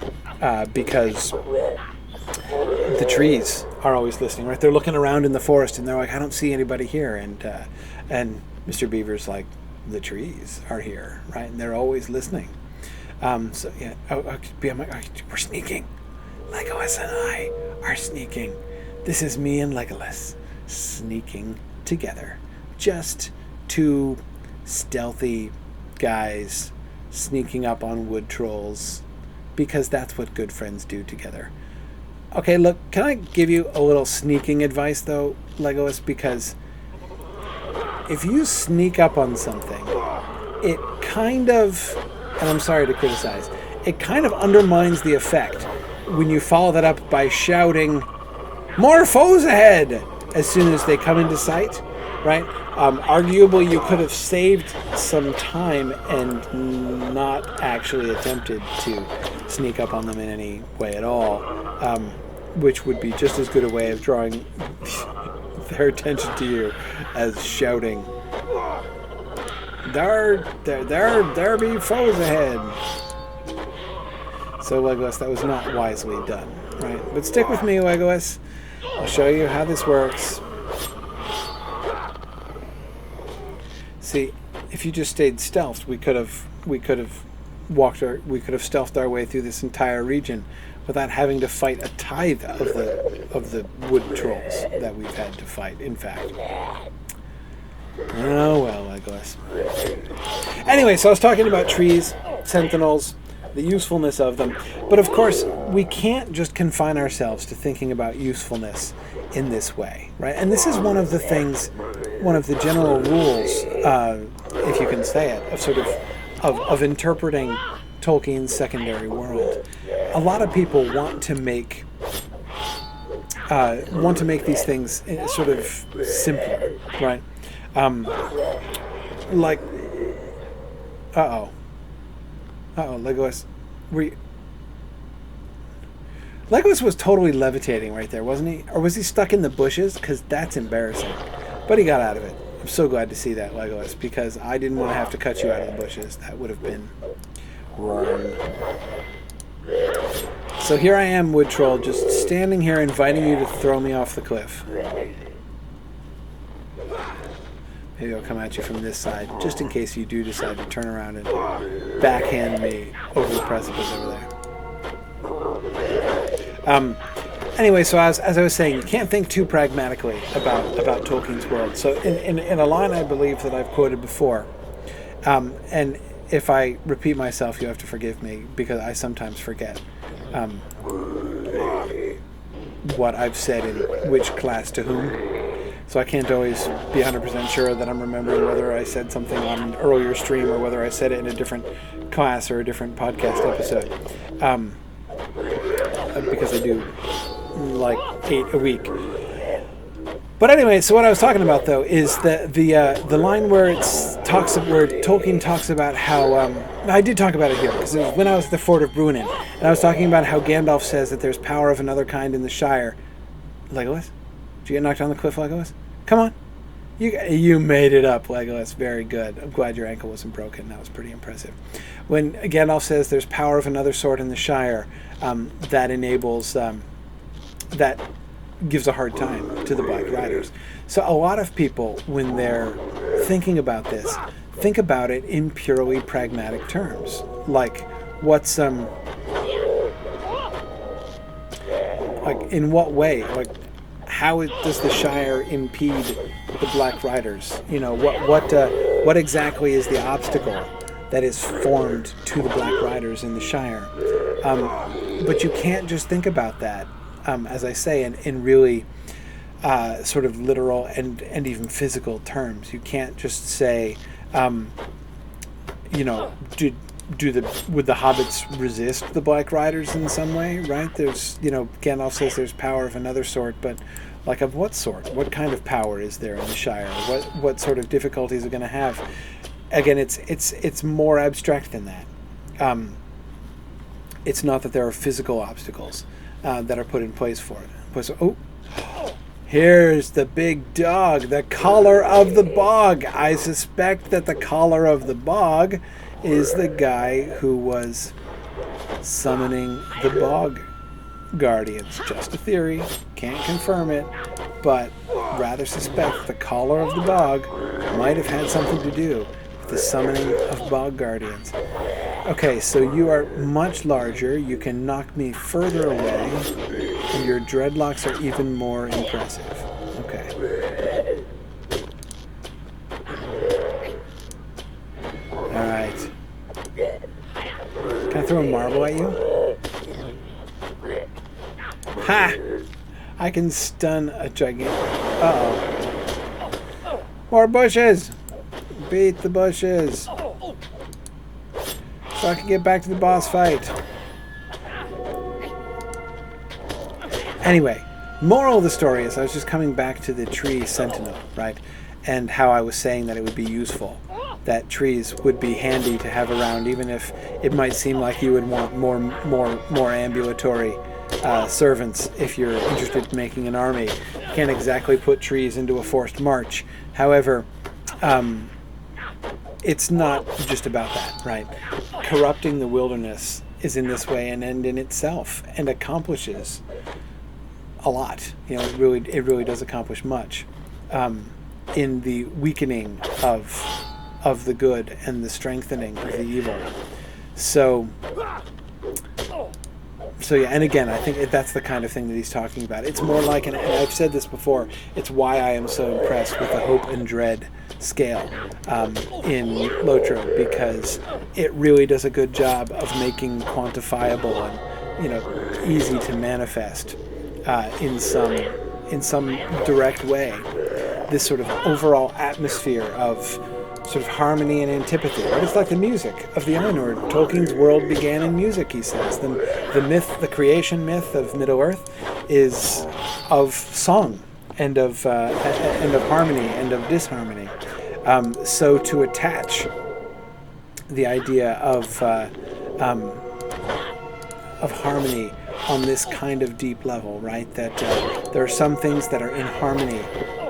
because the trees are always listening, right? They're looking around in the forest and they're like, I don't see anybody here, and Mr. Beaver's like, the trees are here, right? And they're always listening. So yeah, we're sneaking. Legolas and I are sneaking. This is me and Legolas sneaking together. Just two stealthy guys sneaking up on wood trolls, because that's what good friends do together. Okay, look, can I give you a little sneaking advice though, Legolas? Because if you sneak up on something, it kind of, and I'm sorry to criticize, it kind of undermines the effect when you follow that up by shouting, "More foes ahead!" as soon as they come into sight, right? Arguably, you could have saved some time and not actually attempted to sneak up on them in any way at all, which would be just as good a way of drawing their attention to you as shouting, There be foes ahead. So, Legolas, that was not wisely done, right? But stick with me, Legolas. I'll show you how this works. See, if you just stayed stealthed, we could have stealthed our way through this entire region without having to fight a tithe of the wood trolls that we've had to fight, in fact. Oh well, Legolas. Anyway, so I was talking about trees, sentinels, the usefulness of them. But of course, we can't just confine ourselves to thinking about usefulness in this way, right? And this is one of the things, one of the general rules, if you can say it, of interpreting Tolkien's secondary world. A lot of people want to make these things sort of simpler, right? Like, Legolas, Legolas was totally levitating right there, wasn't he? Or was he stuck in the bushes? Because that's embarrassing. But he got out of it. I'm so glad to see that, Legolas, because I didn't want to have to cut you out of the bushes. That would have been wrong. So here I am, Wood Troll, just standing here inviting you to throw me off the cliff. Maybe I'll come at you from this side, just in case you do decide to turn around and backhand me over the precipice over there. Anyway, so as I was saying, you can't think too pragmatically about Tolkien's world. So in a line I believe that I've quoted before, and if I repeat myself, you have to forgive me because I sometimes forget what I've said in which class to whom. So I can't always be 100% sure that I'm remembering whether I said something on an earlier stream or whether I said it in a different class or a different podcast episode. Because I do like 8 a week. But anyway, so what I was talking about though is the line where where Tolkien talks about how I did talk about it here because it was when I was at the Fort of Bruinen, and I was talking about how Gandalf says that there's power of another kind in the Shire. Legolas, did you get knocked down the cliff, Legolas? Come on, you made it up, Legolas. Very good. I'm glad your ankle wasn't broken. That was pretty impressive. When Gandalf says there's power of another sort in the Shire, that enables that gives a hard time to the Black Riders. So a lot of people, when they're thinking about this, think about it in purely pragmatic terms. Like, what's like in what way? Like, how does the Shire impede the Black Riders? You know, what exactly is the obstacle that is formed to the Black Riders in the Shire? But you can't just think about that. As I say, in really sort of literal and even physical terms. You can't just say, would the hobbits resist the Black Riders in some way, right? There's, Gandalf says there's power of another sort, but like of what sort? What kind of power is there in the Shire? What sort of difficulties are going to have? Again, it's more abstract than that. It's not that there are physical obstacles that are put in place for it. So, here's the big dog, the collar of the bog. I suspect that the collar of the bog is the guy who was summoning the bog guardians. Just a theory, can't confirm it, but rather suspect the collar of the bog might have had something to do with the summoning of bog guardians. Okay, so you are much larger, you can knock me further away, and your dreadlocks are even more impressive. Okay. Alright. Can I throw a marble at you? Ha! I can stun a gigantic... Uh-oh. More bushes! Beat the bushes! So I can get back to the boss fight. Anyway, moral of the story is I was just coming back to the tree sentinel, right? And how I was saying that it would be useful. That trees would be handy to have around, even if it might seem like you would want more ambulatory servants if you're interested in making an army. You can't exactly put trees into a forced march. However, it's not just about that, right? Corrupting the wilderness is in this way an end in itself and accomplishes a lot. It really does accomplish much in the weakening of the good and the strengthening of the evil. So yeah, and again, I think that's the kind of thing that he's talking about. It's more like, and I've said this before, it's why I am so impressed with the hope and dread scale in Lotro, because it really does a good job of making quantifiable and easy to manifest in some direct way this sort of overall atmosphere of sort of harmony and antipathy. Right? It's like the music of the Ainur. Tolkien's world began in music, he says. The creation myth of Middle-earth is of song and of harmony and of disharmony. So to attach the idea of harmony on this kind of deep level, right? That there are some things that are in harmony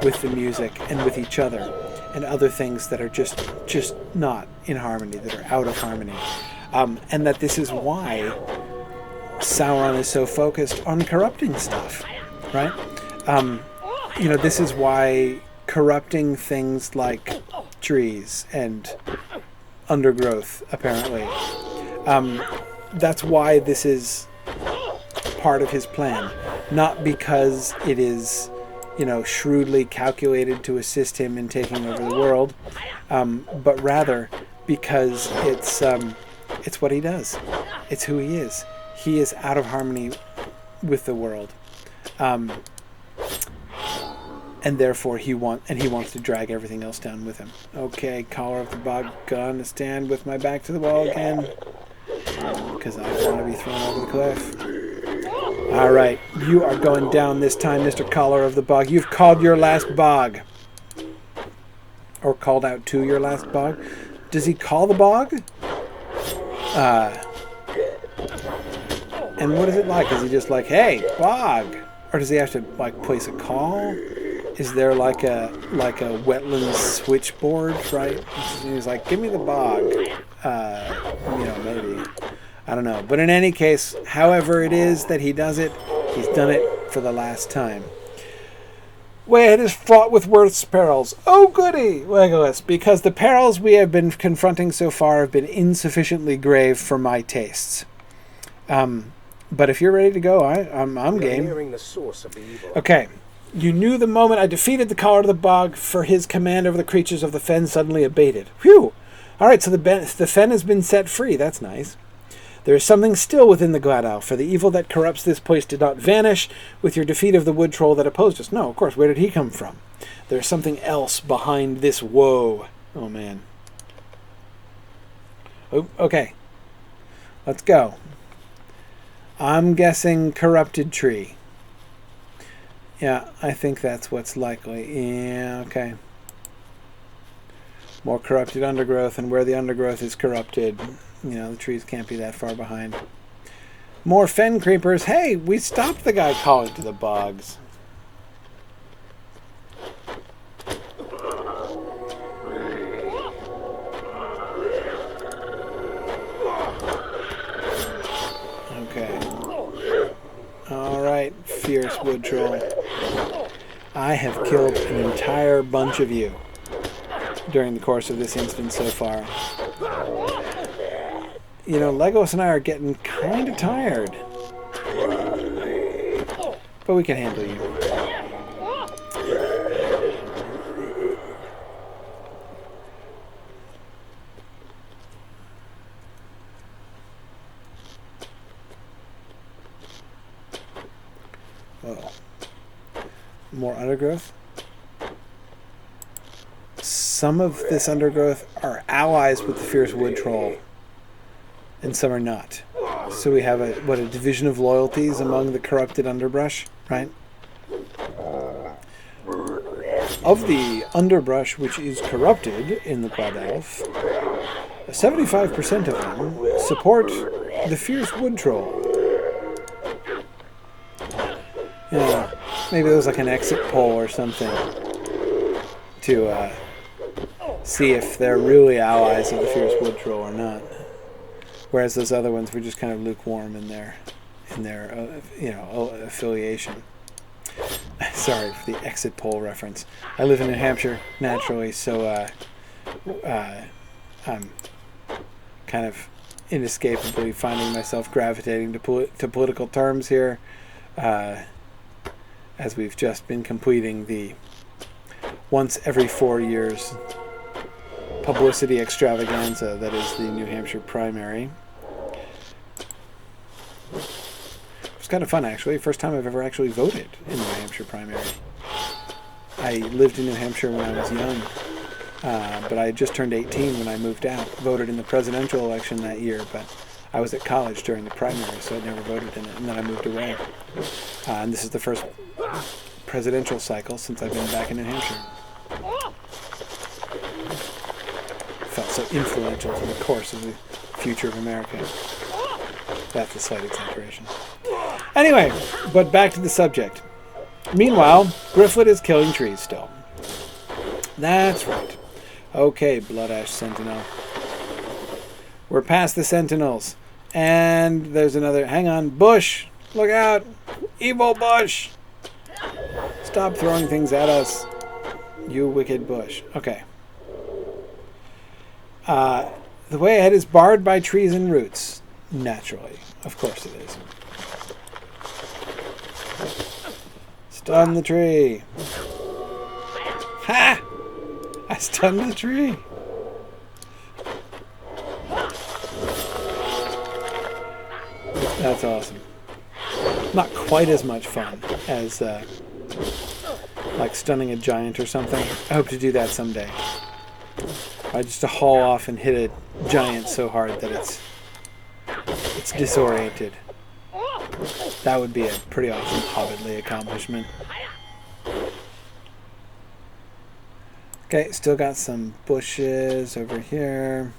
with the music and with each other, and other things that are just not in harmony, that are out of harmony. And that this is why Sauron is so focused on corrupting stuff, right? This is why corrupting things like trees and undergrowth, apparently. That's why this is part of his plan, not because it is, shrewdly calculated to assist him in taking over the world, but rather because it's what he does. It's who he is. He is out of harmony with the world. And therefore he wants to drag everything else down with him. Okay, collar of the bog, gonna stand with my back to the wall again, because I don't want to be thrown over the cliff. All right, you are going down this time, Mr. Collar of the Bog. You've called your last bog, or called out to your last bog. Does he call the bog? And what is it like? Is he just like, hey, bog? Or does he have to place a call? Is there like a wetlands switchboard, right? He's like, give me the bog. Maybe. I don't know. But in any case, however it is that he does it, he's done it for the last time. Way ahead is fraught with worse perils. Oh, goody, Legolas, because the perils we have been confronting so far have been insufficiently grave for my tastes. But if you're ready to go, I'm game. Nearing the source of the evil. Okay. You knew the moment I defeated the Collar of the Bog, for his command over the creatures of the fen suddenly abated. Whew! All right, so the fen has been set free. That's nice. There is something still within the Glad Elf, for the evil that corrupts this place did not vanish with your defeat of the wood troll that opposed us. No, of course, where did he come from? There is something else behind this woe. Oh, man. Oh, okay. Let's go. I'm guessing corrupted tree. Yeah, I think that's what's likely. Yeah, okay. More corrupted undergrowth, and where the undergrowth is corrupted, the trees can't be that far behind. More fen creepers. Hey, we stopped the guy calling to the bogs. Okay. All right, fierce wood troll. I have killed an entire bunch of you during the course of this instance so far. Legolas and I are getting kind of tired. But we can handle you. Oh. More undergrowth. Some of this undergrowth are allies with the fierce wood troll, and some are not. So we have a division of loyalties among the corrupted underbrush, right? Of the underbrush which is corrupted in the Glad Elf, 75% of them support the fierce wood troll. Yeah, maybe there was like an exit poll or something to see if they're really allies of the fierce wood troll or not. Whereas those other ones were just kind of lukewarm in their affiliation. Sorry for the exit poll reference. I live in New Hampshire naturally, so I'm kind of inescapably finding myself gravitating to political terms here, as we've just been completing the once every 4 years publicity extravaganza that is the New Hampshire primary. It was kind of fun, actually. First time I've ever actually voted in the New Hampshire primary. I lived in New Hampshire when I was young, but I had just turned 18 when I moved out. Voted in the presidential election that year, but I was at college during the primary, so I never voted in it, and then I moved away. And this is the first presidential cycle since I've been back in New Hampshire. Felt so influential to the course of the future of America. That's a slight exaggeration. Anyway, but back to the subject. Meanwhile, Gryfflet is killing trees still. That's right. Okay, Blood Ash Sentinel. We're past the Sentinels. And there's another... Hang on. Bush! Look out! Evil Bush! Stop throwing things at us, you wicked bush. Okay. The way ahead is barred by trees and roots. Naturally. Of course it is. Stun the tree. Ha! I stunned the tree. That's awesome. Not quite as much fun as like stunning a giant or something. I hope to do that someday. Just to haul off and hit a giant so hard that it's disoriented. That would be a pretty awesome hobbitly accomplishment. Okay, still got some bushes over here.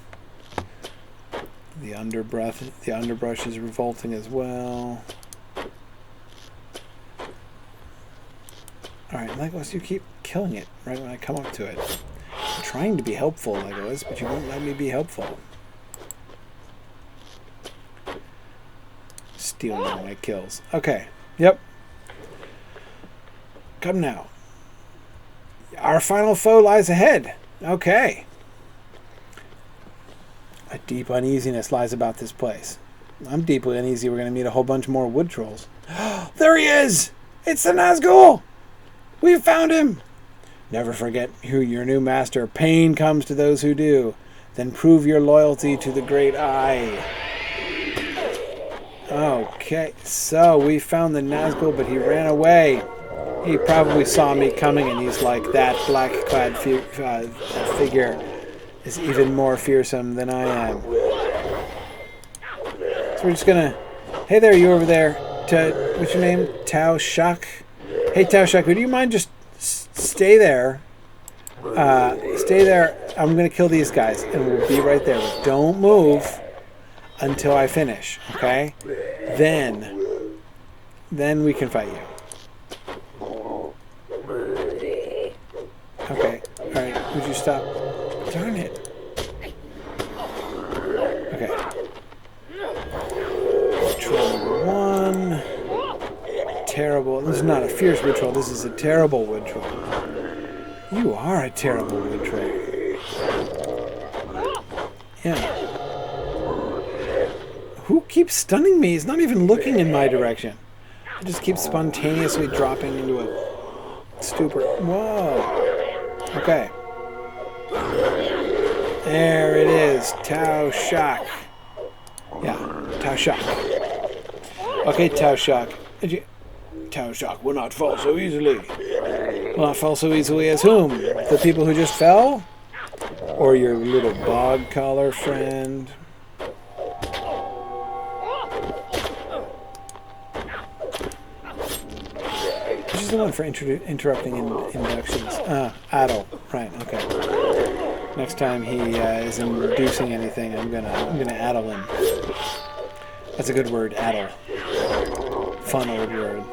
The underbrush is revolting as well. Alright, Legolas, you keep killing it right when I come up to it. I'm trying to be helpful, Legolas, but you won't let me be helpful. Stealing all my kills. Okay, yep. Come now. Our final foe lies ahead. Okay. A deep uneasiness lies about this place. I'm deeply uneasy we're going to meet a whole bunch more wood trolls. There he is! It's the Nazgul! We've found him! Never forget who your new master. Pain comes to those who do. Then prove your loyalty to the Great Eye. Okay, so we found the Nazgul, but he ran away. He probably saw me coming, and he's like, that black-clad figure is even more fearsome than I am. So we're just gonna... Hey there, you over there. What's your name? Tao Shak? Hey, Tao Shak, would you mind just stay there? Stay there. I'm gonna kill these guys, and we'll be right there. But don't move until I finish, okay? Then we can fight you. Okay, alright, would you stop? Darn it. Okay. Troll number 1. Terrible. This is not a fierce wood troll, this is a terrible wood troll. You are a terrible wood troll. Yeah. Who keeps stunning me? He's not even looking in my direction. I just keep spontaneously dropping into a stupor. Whoa. Okay. There it is. Tao Shak. Yeah, Tao Shak. Okay, Tao Shak. Tao Shak will not fall so easily. Will not fall so easily as whom? The people who just fell? Or your little bog collar friend? She's the one for interrupting inductions. Adel. Right, okay. Next time he is inducing anything, I'm gonna addle him. That's a good word, addle. Fun old word.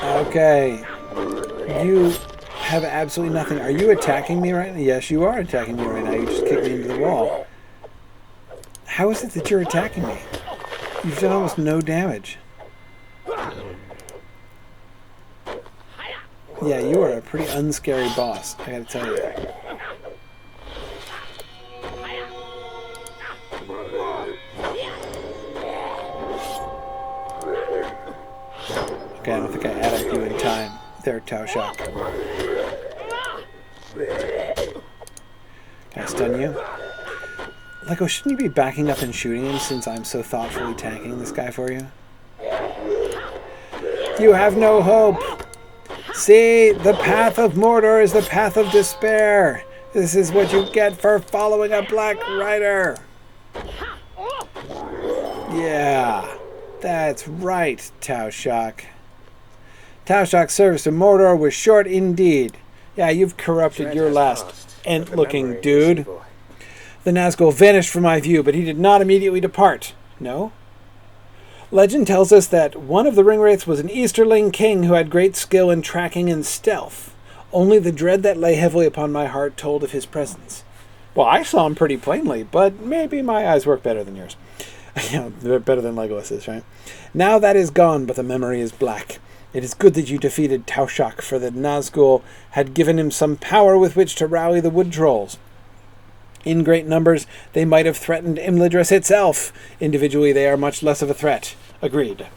Okay. You have absolutely nothing. Are you attacking me right now? Yes, you are attacking me right now. You just kicked me into the wall. How is it that you're attacking me? You've done almost no damage. Yeah, you are a pretty unscary boss, I gotta tell you. Okay, I don't think I added you in time there, Tao Shak. Can I stun you? Lego, shouldn't you be backing up and shooting him since I'm so thoughtfully tanking this guy for you? You have no hope! See, the path of Mordor is the path of despair. This is what you get for following a black rider. Yeah, that's right, Tao Shak. Tao Shak's service to Mordor was short indeed. Yeah, you've corrupted your last ent-looking dude. The Nazgul vanished from my view, but he did not immediately depart. No? Legend tells us that one of the ringwraiths was an Easterling king who had great skill in tracking and stealth. Only the dread that lay heavily upon my heart told of his presence. Well, I saw him pretty plainly, but maybe my eyes work better than yours. They're better than Legolas's, right? Now that is gone, but the memory is black. It is good that you defeated Tao Shak, for the Nazgul had given him some power with which to rally the wood trolls. In great numbers, they might have threatened Imladris itself. Individually, they are much less of a threat. Agreed.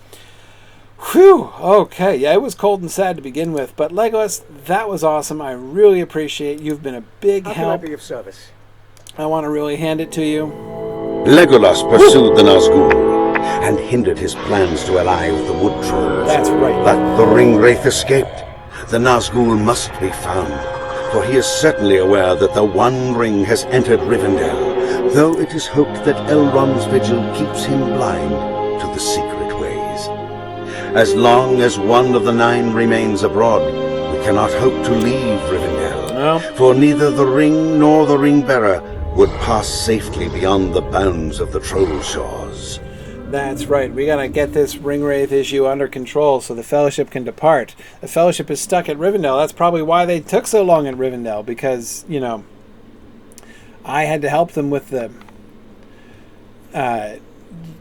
Whew. Okay. Yeah, it was cold and sad to begin with, but Legolas, that was awesome. I really appreciate you've been a big How can I help. be of service? I want to really hand it to you. Legolas pursued the Nazgul and hindered his plans to ally with the wood trolls. That's right. But the ringwraith escaped. The Nazgul must be found, for he is certainly aware that the One Ring has entered Rivendell, though it is hoped that Elrond's vigil keeps him blind to the secret ways. As long as one of the 9 remains abroad, we cannot hope to leave Rivendell, No. for neither the ring nor the ring-bearer would pass safely beyond the bounds of the Trollshaws. That's right. We gotta get this Ringwraith issue under control so the Fellowship can depart. The Fellowship is stuck at Rivendell. That's probably why they took so long at Rivendell, because, you know, I had to help them with the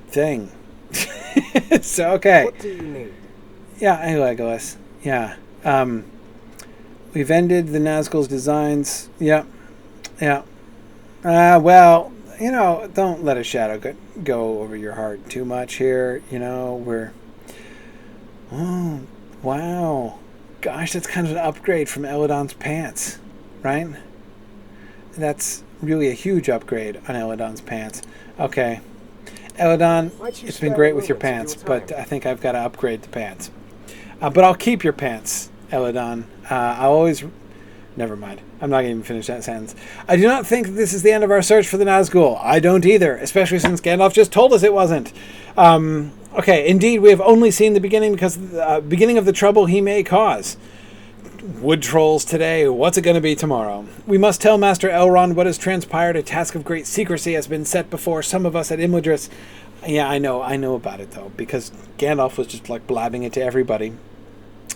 thing. So, okay. What do you need? Yeah, hey, Legolas. Yeah. We've ended the Nazgul's designs. Yeah. Yeah. Well, you know, don't let a shadow go over your heart too much here. You know, we're... Oh, wow. Gosh, that's kind of an upgrade from Eladon's pants, right? That's really a huge upgrade on Eladon's pants. Okay. Eladon, it's been great with your pants, but I think I've got to upgrade the pants. But I'll keep your pants, Eladon. I'll always... Never mind. I'm not going to even finish that sentence. I do not think this is the end of our search for the Nazgul. I don't either, especially since Gandalf just told us it wasn't. Okay, indeed, we have only seen the beginning because beginning of the trouble he may cause. Wood trolls today, what's it going to be tomorrow? We must tell Master Elrond what has transpired. A task of great secrecy has been set before some of us at Imladris. Yeah, I know about it, though, because Gandalf was just, like, blabbing it to everybody.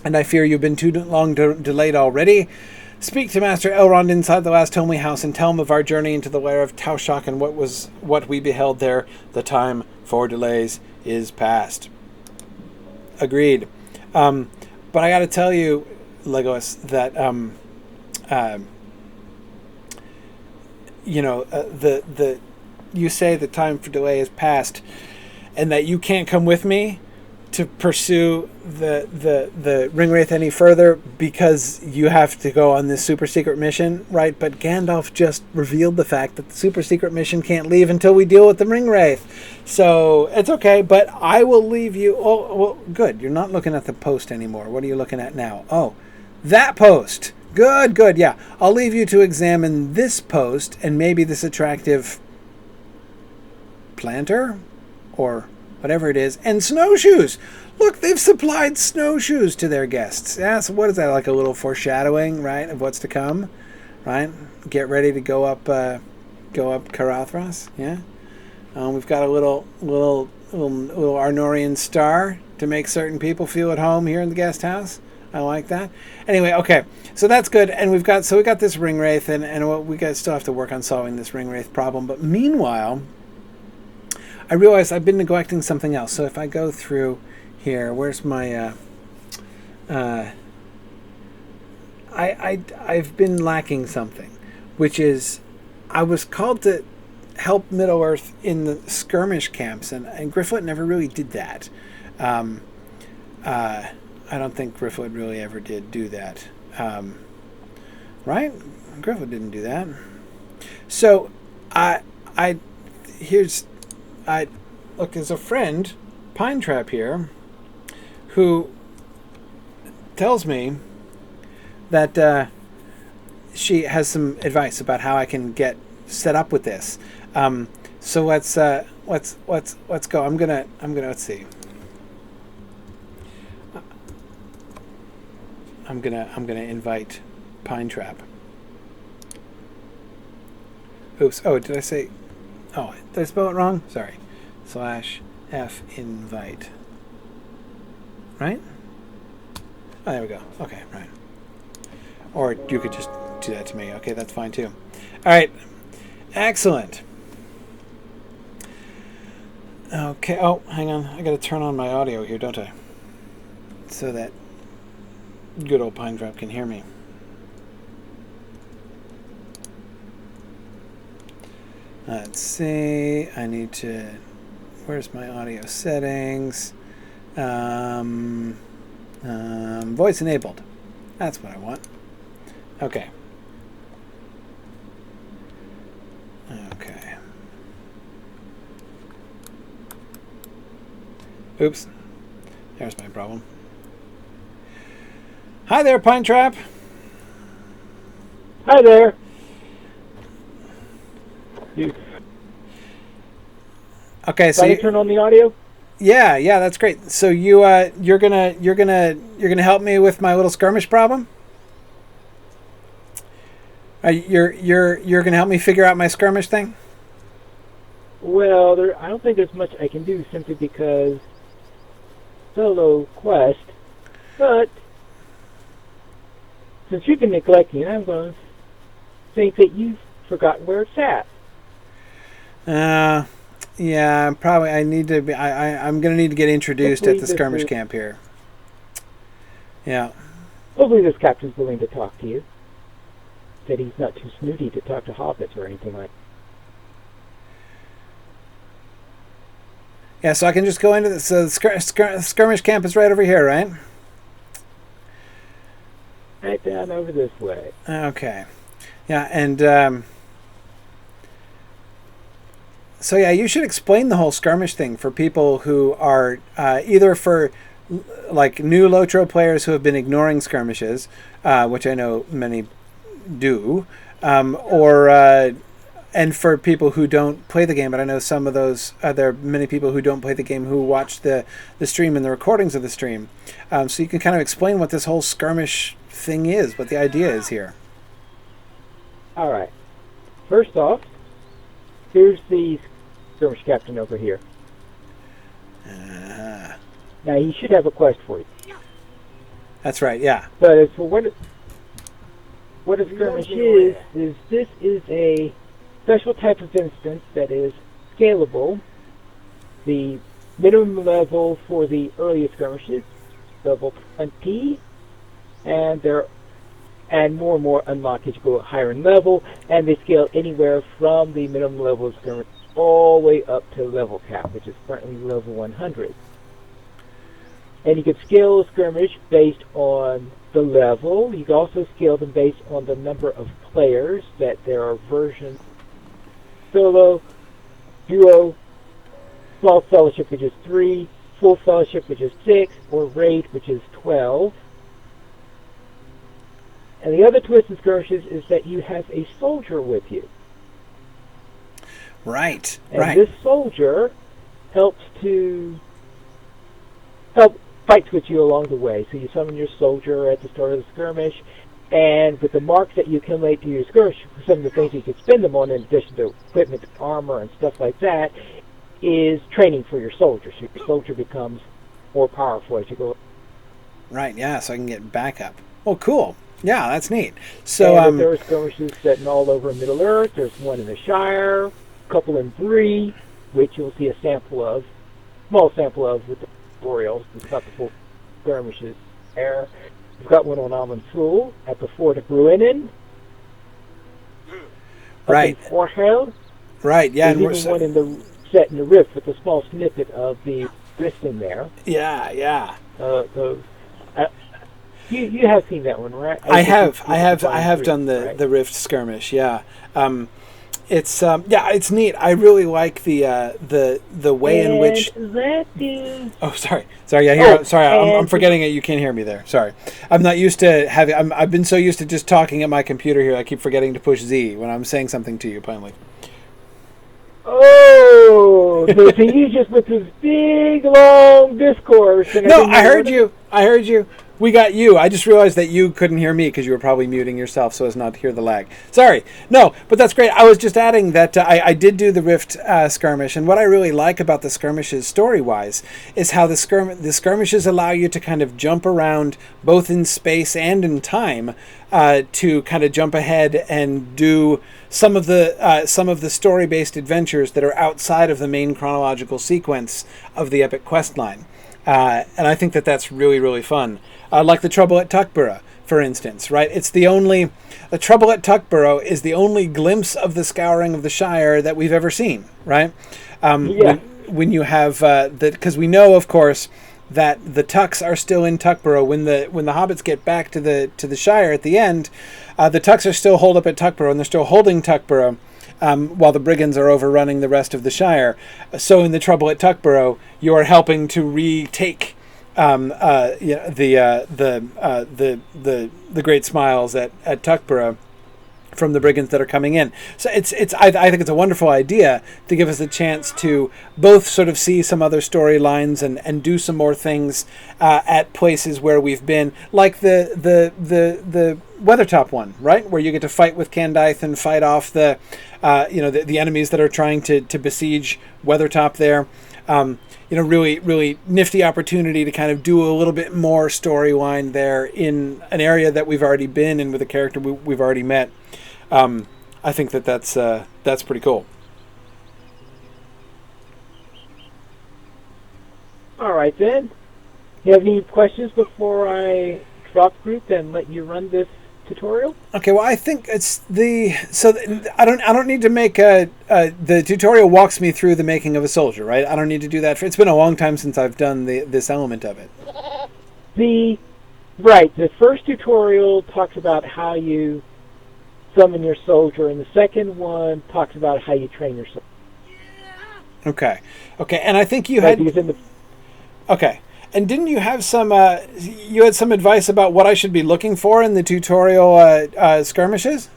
And I fear you've been too long delayed already. Speak to Master Elrond inside the last homely house and tell him of our journey into the lair of Taoshak and what we beheld there. The time for delays is past. Agreed. But I got to tell you, Legolas, that you know, you say the time for delay is past, and that you can't come with me to pursue the Ringwraith any further because you have to go on this super secret mission, right? But Gandalf just revealed the fact that the super secret mission can't leave until we deal with the Ringwraith. So it's okay, but I will leave you. Oh, well, good. You're not looking at the post anymore. What are you looking at now? Oh, that post. Good, yeah. I'll leave you to examine this post and maybe this attractive planter or whatever it is, and snowshoes. Look, they've supplied snowshoes to their guests. Yeah, so what is that, like a little foreshadowing, right, of what's to come, right? Get ready to go up Carathras, yeah? We've got a little Arnorian star to make certain people feel at home here in the guest house. I like that. Anyway, okay, so that's good, and we got this Ringwraith, and we still have to work on solving this Ringwraith problem. But meanwhile, I realize I've been neglecting something else. So if I go through here, where's my... I've been lacking something, which is I was called to help Middle-earth in the skirmish camps, and Gryfflet never really did that. I don't think Gryfflet really ever did do that. Right? Gryfflet didn't do that. So, look, there's a friend, Pine Trap here, who tells me that she has some advice about how I can get set up with this. So let's go. I'm gonna let's see. I'm gonna invite Pine Trap. Oops. Oh, did I say? Oh, did I spell it wrong? Sorry. /F invite. Right? Oh, there we go. Okay, right. Or you could just do that to me. Okay, that's fine too. All right. Excellent. Okay. Oh, hang on. I got to turn on my audio here, don't I? So that good old Pine Trap can hear me. Let's see. I need to... Where's my audio settings? Voice enabled. That's what I want. Okay. Okay. Oops. There's my problem. Hi there, Pine Trap. Hi there. Okay, so Can you turn on the audio? yeah, that's great. So you're gonna help me with my little skirmish problem. You're gonna help me figure out my skirmish thing. Well, I don't think there's much I can do simply because solo quest. But since you've been neglecting it, I'm going to think that you've forgotten where it's at. Yeah, probably. I need to be. I'm gonna need to get introduced Hopefully at the skirmish camp here. Yeah. Hopefully this captain's willing to talk to you. That he's not too snooty to talk to hobbits or anything like that. Yeah, so I can just go into the skirmish camp is right over here, right? Right down over this way. Okay. Yeah, and so yeah, you should explain the whole skirmish thing for people who are either for like new Lotro players who have been ignoring skirmishes, which I know many do, or and for people who don't play the game, but I know some of those there are many people who don't play the game who watch the stream and the recordings of the stream. So you can kind of explain what this whole skirmish thing is, what the idea is here. All right. First off, here's the skirmish captain over here. Now he should have a quest for you. That's right. Yeah. But as for what a skirmish is this is a special type of instance that is scalable. The minimum level for the earliest skirmishes, level 20, and more and more unlock as you go higher in level, and they scale anywhere from the minimum level of skirmish all the way up to level cap, which is currently level 100. And you can scale a skirmish based on the level. You can also scale them based on the number of players, that there are versions solo, duo, small fellowship, which is 3, full fellowship, which is 6, or raid, which is 12. And the other twist in skirmishes is that you have a soldier with you. Right. And this soldier helps fights with you along the way. So you summon your soldier at the start of the skirmish, and with the marks that you accumulate to your skirmish, some of the things you can spend them on in addition to equipment, armor, and stuff like that, is training for your soldier. So your soldier becomes more powerful as you go. Right, yeah, so I can get backup. Oh, cool. Yeah, that's neat. So there are skirmishes setting all over Middle-earth. There's one in the Shire, a couple in Bree, which you'll see a small sample of with the tutorials. It's not the full skirmishes there. We've got one on Almond Fool at the Fort of Bruinen. Right. Forhel. Right, yeah. There's even one set in the Rift with a small snippet of the Rift in there. Yeah. You have seen that one, right? I have done the Rift skirmish. Yeah, it's neat. I really like the way in which that is. Oh, sorry. Yeah, I'm forgetting it. You can't hear me there. Sorry, I'm not used to having. I've been so used to just talking at my computer here. I keep forgetting to push Z when I'm saying something to you. Finally. Oh, so you just went through this big long discourse. No, I heard you. We got you. I just realized that you couldn't hear me because you were probably muting yourself so as not to hear the lag. Sorry. No, but that's great. I was just adding that I did do the Rift skirmish, and what I really like about the skirmishes story-wise is how the skirmishes allow you to kind of jump around both in space and in time to kind of jump ahead and do some of the story-based adventures that are outside of the main chronological sequence of the epic quest line. And I think that that's really, really fun. Like the Trouble at Tuckborough, for instance, right? The Trouble at Tuckborough is the only glimpse of the Scouring of the Shire that we've ever seen, right? When you have because we know, of course, that the Tucks are still in Tuckborough. When the hobbits get back to the Shire at the end, the Tucks are still holed up at Tuckborough, and they're still holding Tuckborough, while the brigands are overrunning the rest of the Shire. So in the trouble at Tuckborough, you are helping to retake the Great Smiles at Tuckborough from the brigands that are coming in. So I think it's a wonderful idea to give us a chance to both sort of see some other storylines and do some more things at places where we've been, like the Weathertop one, right, where you get to fight with Candaith and fight off the enemies that are trying to besiege Weathertop there. Really nifty opportunity to kind of do a little bit more storyline there in an area that we've already been in with a character we've already met. I think that's pretty cool. All right, then. You have any questions before I drop group and let you run this tutorial? Okay, well, I think it's I don't need to make the tutorial walks me through the making of a soldier, right? I don't need to do that. It's been a long time since I've done this element of it. The first tutorial talks about how you summon your soldier, and the second one talks about how you train your soldier. Okay, and I think you had. Okay. And didn't you have some advice about what I should be looking for in the tutorial skirmishes?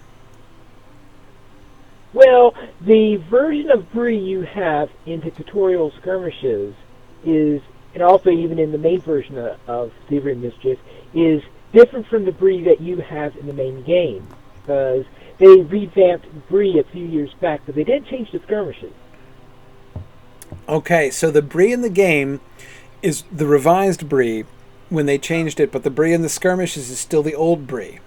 Well, the version of Bree you have in the tutorial skirmishes is, and also even in the main version of Thievery and Mischief, is different from the Bree that you have in the main game. Because they revamped Bree a few years back, but they didn't change the skirmishes. Okay, so the Bree in the game is the revised Bree when they changed it, but the Bree in the skirmishes is still the old Bree.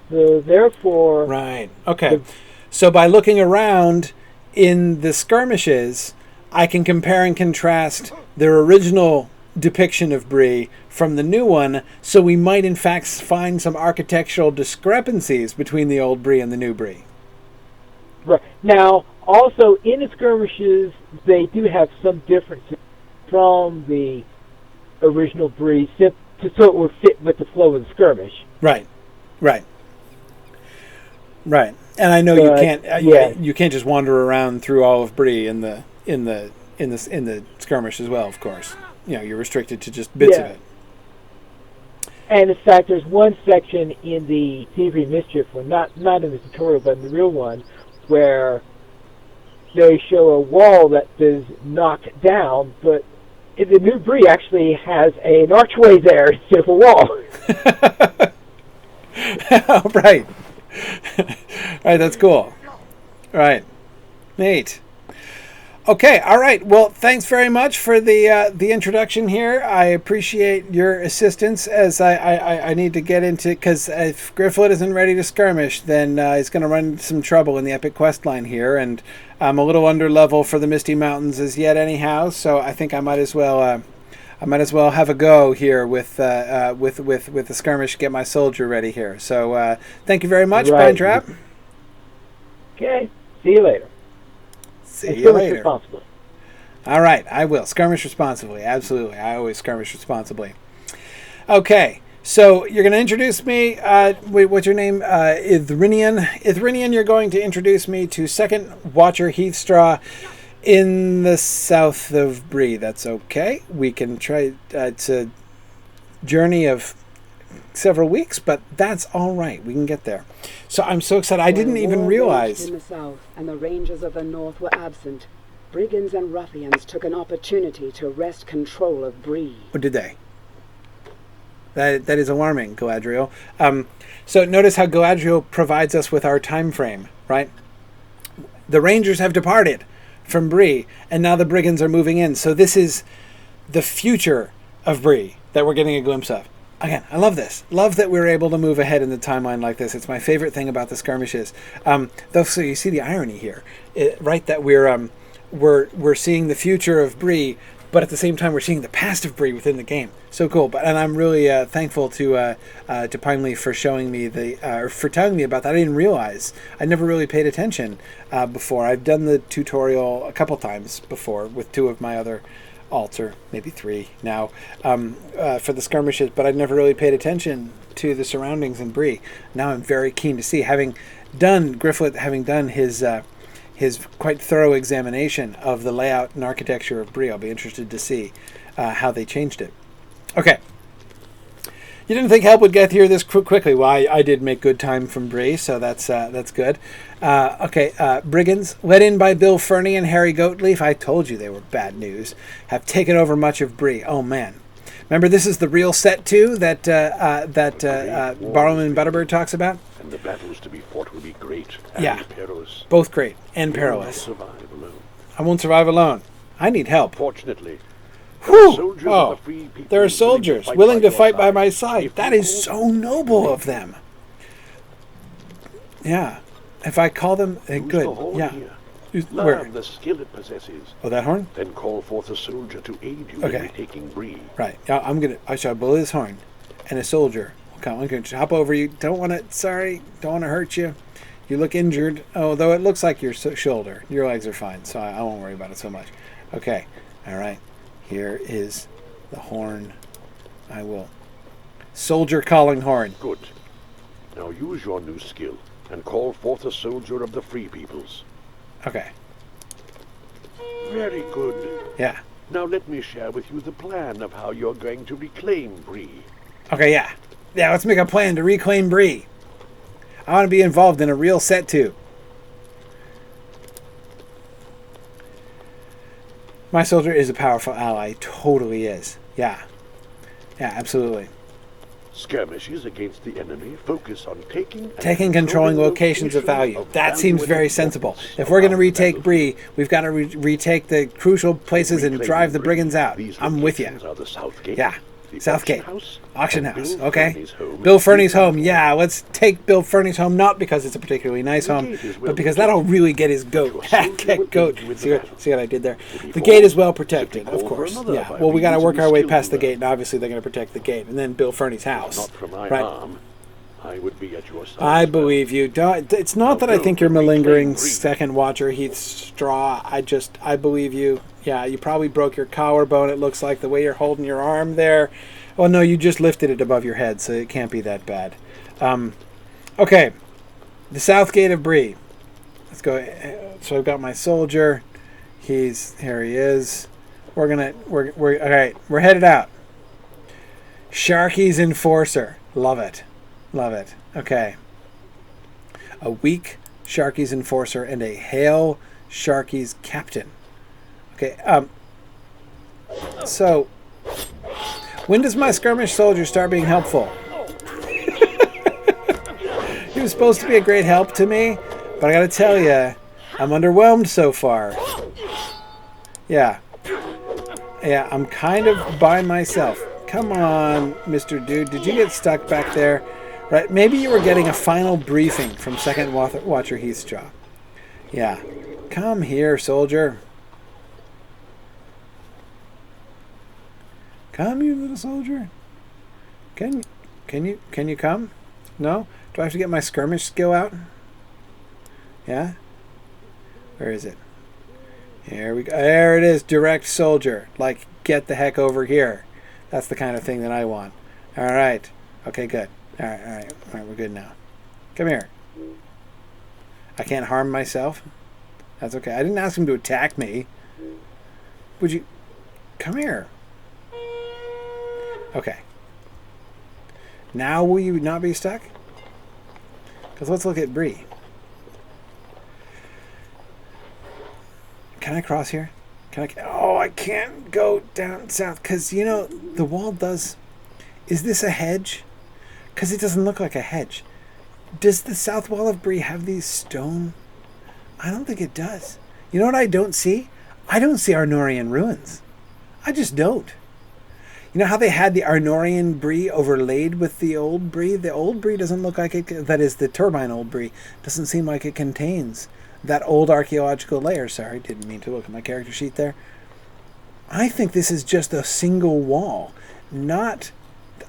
So therefore... Right. Okay. So by looking around in the skirmishes, I can compare and contrast their original depiction of Bree from the new one, so we might in fact find some architectural discrepancies between the old Bree and the new Bree. Right. Now, also in the skirmishes, they do have some differences from the original Bree, so it would fit with the flow of the skirmish. Right. And I know you can't. You can't just wander around through all of Bree in the skirmish as well. Of course, you're restricted to just bits of it. And in fact, there's one section in the Thievery Mischief one, not in the tutorial, but in the real one, where they show a wall that is knocked down, but the new Bree actually has an archway there instead of a wall. Right. Right, that's cool. Right. Neat. Okay, all right. Well, thanks very much for the introduction here. I appreciate your assistance as I need to get into, because if Gryfflet isn't ready to skirmish, then he's going to run into some trouble in the epic quest line here, and I'm a little under level for the Misty Mountains as yet anyhow, so I think I might as well have a go here with the skirmish, get my soldier ready here. So thank you very much, Pine Trap. Okay, see you later. See you later. Responsibly. All right, I will. Skirmish responsibly. Absolutely. I always skirmish responsibly. Okay, so you're going to introduce me. What's your name? Ithrinian. Ithrinian, you're going to introduce me to Second Watcher Heathstraw in the south of Bree. That's okay. We can try. It's a journey of several weeks, but that's all right. We can get there. So I'm so excited. I didn't even realize. In the south, and the rangers of the north were absent. Brigands and ruffians took an opportunity to wrest control of Bree. Or did they? That is alarming, Galadriel. So notice how Galadriel provides us with our time frame, right? The rangers have departed from Bree, and now the brigands are moving in. So this is the future of Bree that we're getting a glimpse of. Again, I love this. Love that we're able to move ahead in the timeline like this. It's my favorite thing about the skirmishes. Though, so you see the irony here, right? That we're seeing the future of Bree, but at the same time we're seeing the past of Bree within the game. So cool. And I'm really thankful to Pineley for showing me for telling me about that. I didn't realize. I never really paid attention before. I've done the tutorial a couple times before with two of my other alts, or maybe 3 now, for the skirmishes, but I'd never really paid attention to the surroundings in Bree. Now I'm very keen to see, having done his quite thorough examination of the layout and architecture of Bree. I'll be interested to see how they changed it. Okay. You didn't think help would get here this quickly. Well, I did make good time from Bree, so that's good. Brigands, led in by Bill Fernie and Harry Goatleaf, I told you they were bad news, have taken over much of Bree. Oh, man. Remember, this is the real set, too, that Barrowman Butterbird talks about? And the battles to be fought will be great and perilous. Both great and perilous. You will not survive alone. I won't survive alone. I need help. Fortunately, Whew! Oh, there are soldiers willing to fight by my side. That is so noble of them. Yeah. If I call them... good. Yeah. Where? The skill it possesses. Oh, that horn? Then call forth a soldier to aid you in retaking Bree. Right. Yeah, I shall blow this horn. And a soldier will come. I'm going to hop over you. Don't want to hurt you. You look injured. Although it looks like your shoulder. Your legs are fine, so I won't worry about it so much. Okay. All right. Here is the horn. I will. Soldier calling horn. Good. Now use your new skill and call forth a soldier of the Free Peoples. Okay. Very good. Yeah. Now let me share with you the plan of how you're going to reclaim Bree. Okay, yeah. Yeah, let's make a plan to reclaim Bree. I want to be involved in a real set too. My soldier is a powerful ally. Totally is. Yeah. Yeah, absolutely. Skirmishes against the enemy focus on taking controlling locations of value. That seems very sensible. If we're going to retake Bree, we've got to retake the crucial places and drive the brigands out. I'm with you. Yeah. Southgate. Auction house. Okay. Bill Fernie's home. Yeah, let's take Bill Fernie's home, not because it's a particularly nice home, but because that'll really get his goat. Get goat. See what I did there? The gate is well protected, of course. Yeah. Well, we got to work our way past the gate, and obviously they're going to protect the gate, and then Bill Fernie's house. Right. I would be at your side. I believe you. It's not that I think you're malingering Second Watcher Heath Straw. I believe you. Yeah, you probably broke your collarbone, it looks like, the way you're holding your arm there. Oh, no, you just lifted it above your head, so it can't be that bad. Okay. The south gate of Bree. Let's go. So I've got my soldier. Here he is. We're all right, we're headed out. Sharky's Enforcer. Love it. Love it. Okay. A weak Sharky's Enforcer and a Hail Sharky's Captain. Okay, so when does my skirmish soldier start being helpful? He was supposed to be a great help to me, but I gotta tell you, I'm underwhelmed so far. Yeah, I'm kind of by myself. Come on, Mr. Dude, did you get stuck back there? Right, maybe you were getting a final briefing from Second Watcher Heathstraw. Yeah, come here, soldier. Come, you little soldier. Can you come? No? Do I have to get my skirmish skill out? Yeah? Where is it? Here we go. There it is, direct soldier. Like, get the heck over here. That's the kind of thing that I want. All right. Okay, good. All right, we're good now. Come here. I can't harm myself. That's okay. I didn't ask him to attack me. Would you... Come here. Okay. Now will you not be stuck? Because let's look at Bree. Can I cross here? Oh, I can't go down south. Because, you know, the wall does... Is this a hedge? Because it doesn't look like a hedge. Does the south wall of Bree have these stone? I don't think it does. You know what I don't see? I don't see Arnorian ruins. I just don't. You know how they had the Arnorian Bree overlaid with the old Bree? The old Bree doesn't look like it... That is, the turbine old Bree. Doesn't seem like it contains that old archaeological layer. Sorry, didn't mean to look at my character sheet there. I think this is just a single wall. Not...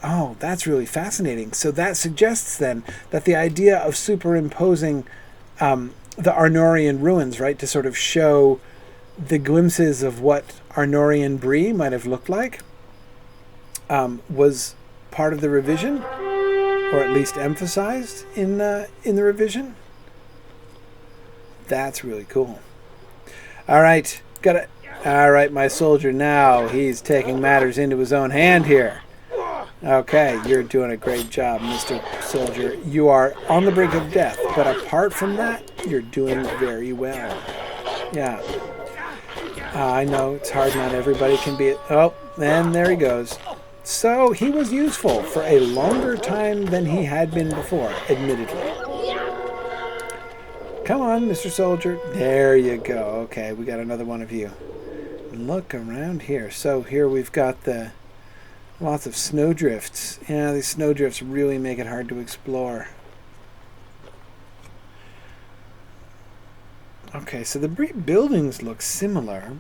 Oh, that's really fascinating. So that suggests then that the idea of superimposing the Arnorian ruins, right, to sort of show the glimpses of what Arnorian Bree might have looked like was part of the revision, or at least emphasized in the revision. That's really cool. All right, got it. All right, my soldier. Now he's taking matters into his own hand here. Okay, you're doing a great job, Mr. Soldier. You are on the brink of death, but apart from that, you're doing very well. Yeah. I know it's hard. Not everybody can be. Oh, and there he goes. So he was useful for a longer time than he had been before, admittedly. Come on, Mr. Soldier. There you go. Okay, we got another one of you. Look around here. So here we've got the lots of snowdrifts. Yeah, these snowdrifts really make it hard to explore. Okay, so the buildings look similar.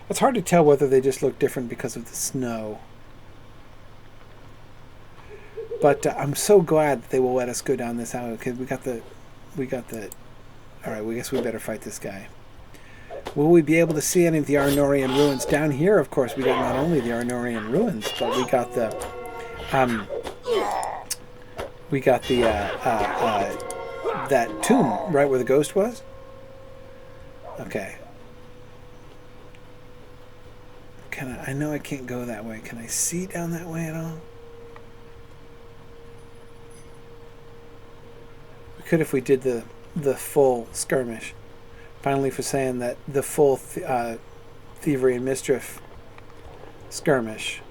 It's hard to tell whether they just look different because of the snow. But I'm so glad that they will let us go down this alley, because we got the. All right, we guess we better fight this guy. Will we be able to see any of the Arnorian ruins down here? Of course, we got not only the Arnorian ruins, but we got the. That tomb right where the ghost was. Okay. I know I can't go that way. Can I see down that way at all? We could if we did the full skirmish. Finally, for saying that the full thievery and mischief skirmish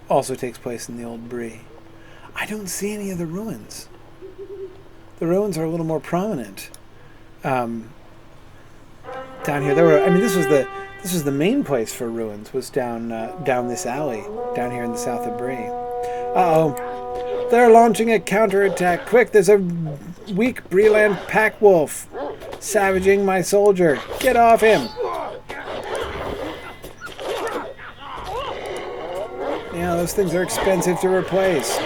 also takes place in the old Bree. I don't see any of the ruins. The ruins are a little more prominent. Down here, there were. I mean, this was the main place for ruins. Was down this alley down here in the south of Bree. Uh-oh. They're launching a counterattack. Quick, there's a weak Breeland pack wolf savaging my soldier. Get off him. Yeah, those things are expensive to replace.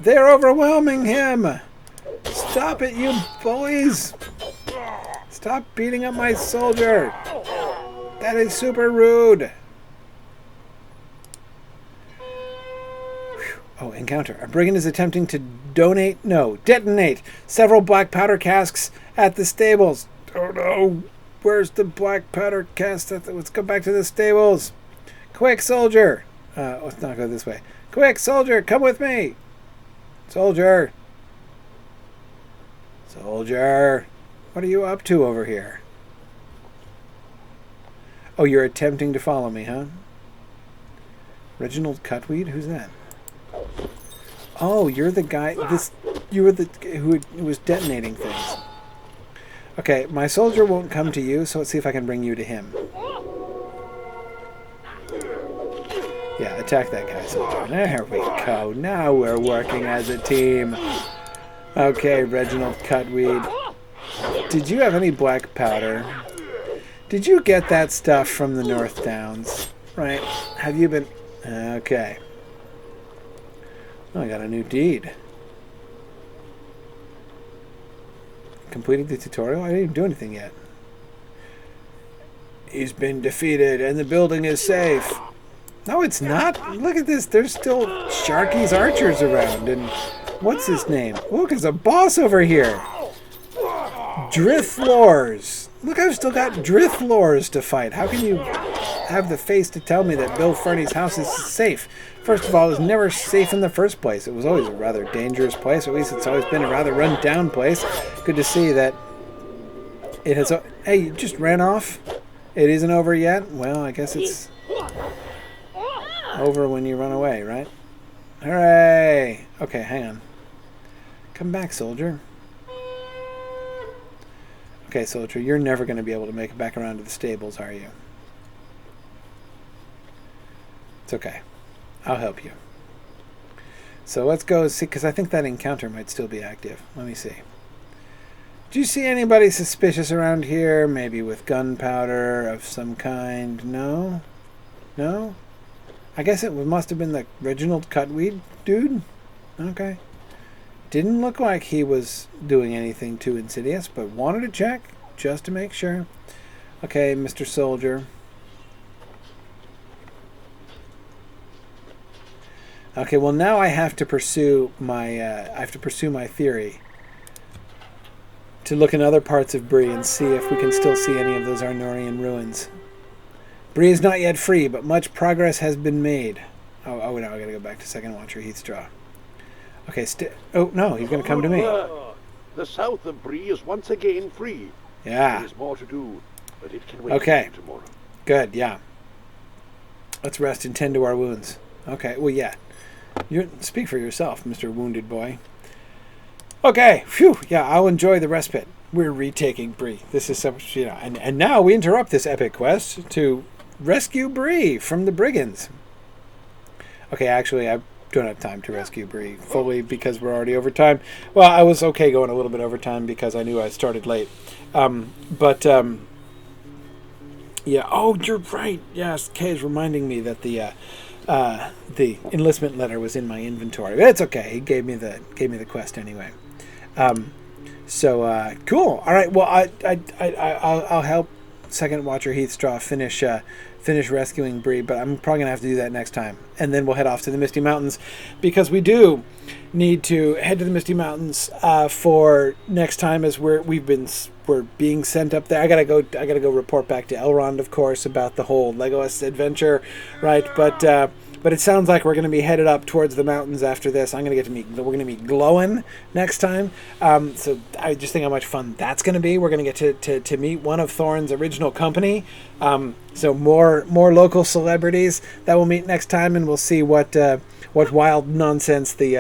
They're overwhelming him. Stop it, you bullies. Stop beating up my soldier. That is super rude. Oh, encounter. A brigand is attempting to detonate several black powder casks at the stables. Oh no. Where's the black powder cask? Let's go back to the stables. Quick, soldier. Let's not go this way. Quick, soldier, come with me. Soldier. Soldier. What are you up to over here? Oh, you're attempting to follow me, huh? Reginald Cutweed? Who's that? Oh, you're the guy. You were the who was detonating things. Okay, my soldier won't come to you, so let's see if I can bring you to him. Yeah, attack that guy, soldier. There we go. Now we're working as a team. Okay, Reginald Cutweed. Did you have any black powder? Did you get that stuff from the North Downs? Right. Have you been... Okay. Oh, I got a new deed. Completing the tutorial? I didn't even do anything yet. He's been defeated and the building is safe. No, it's not. Look at this. There's still Sharky's archers around. And what's his name? Look, there's a boss over here. Driftlors. Look, I've still got Driftlors to fight. How can you have the face to tell me that Bill Fernie's house is safe? First of all, it was never safe in the first place. It was always a rather dangerous place. Or at least it's always been a rather run-down place. Good to see that it has... Hey, you just ran off? It isn't over yet? Well, I guess it's over when you run away, right? Hooray! Okay, hang on. Come back, soldier. Okay, soldier, you're never going to be able to make it back around to the stables, are you? It's okay. I'll help you. So let's go see, because I think that encounter might still be active. Let me see. Do you see anybody suspicious around here? Maybe with gunpowder of some kind? No? No? I guess it must have been the Reginald Cutweed dude? Okay. Didn't look like he was doing anything too insidious, but wanted to check just to make sure. Okay, Mr. Soldier. Okay, well now I have to pursue my theory to look in other parts of Bree and see if we can still see any of those Arnorian ruins. Bree is not yet free, but much progress has been made. Oh no, I gotta go back to Second Watcher Heathstraw. Okay, oh no, he's gonna come to me. The south of Bree is once again free. Yeah. There's more to do, but it can wait Okay. until tomorrow. Good, yeah. Let's rest and tend to our wounds. Okay, well, yeah. Speak for yourself, Mr. Wounded Boy. Okay, phew, yeah, I'll enjoy the respite. We're retaking Bree. This is some, and now we interrupt this epic quest to rescue Bree from the brigands. Okay, actually, I don't have time to rescue Bree fully because we're already over time. Well, I was okay going a little bit over time because I knew I started late. Yeah, oh, you're right. Yes, Kay is reminding me that the enlistment letter was in my inventory. But it's okay. He gave me the quest anyway. So cool. All right. Well, I'll help Second Watcher Heathstraw finish rescuing Bree, but I'm probably gonna have to do that next time, and then we'll head off to the Misty Mountains because we do need to head to the Misty Mountains for next time, as we're being sent up there. I gotta go report back to Elrond, of course, about the whole Legolas adventure, right? But it sounds like we're going to be headed up towards the mountains after this. We're going to meet Glowin next time. So I just think how much fun that's going to be. We're going to get to meet one of Thorin's original company. So more local celebrities that we'll meet next time, and we'll see what wild nonsense the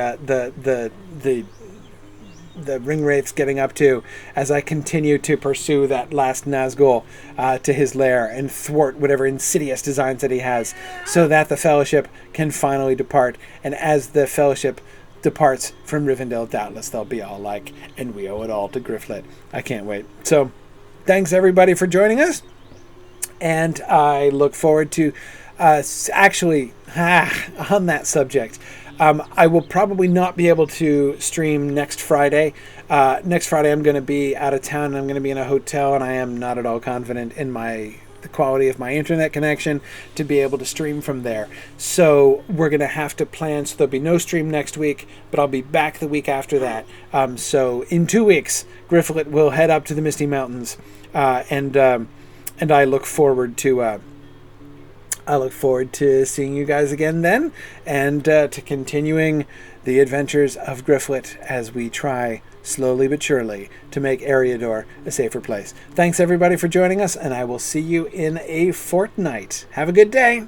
Ringwraith's getting up to as I continue to pursue that last Nazgul to his lair and thwart whatever insidious designs that he has, so that the Fellowship can finally depart. And as the Fellowship departs from Rivendell, doubtless they'll be all like, and we owe it all to Gryfflet. I can't wait. So thanks everybody for joining us, and I look forward to on that subject. I will probably not be able to stream next Friday. Next Friday I'm going to be out of town, and I'm going to be in a hotel, and I am not at all confident in the quality of my internet connection to be able to stream from there. So we're going to have to plan, so there'll be no stream next week, but I'll be back the week after that. So in 2 weeks, Gryfflet will head up to the Misty Mountains, and I look forward to seeing you guys again then, and to continuing the adventures of Gryfflet as we try, slowly but surely, to make Eriador a safer place. Thanks everybody for joining us, and I will see you in a fortnight. Have a good day.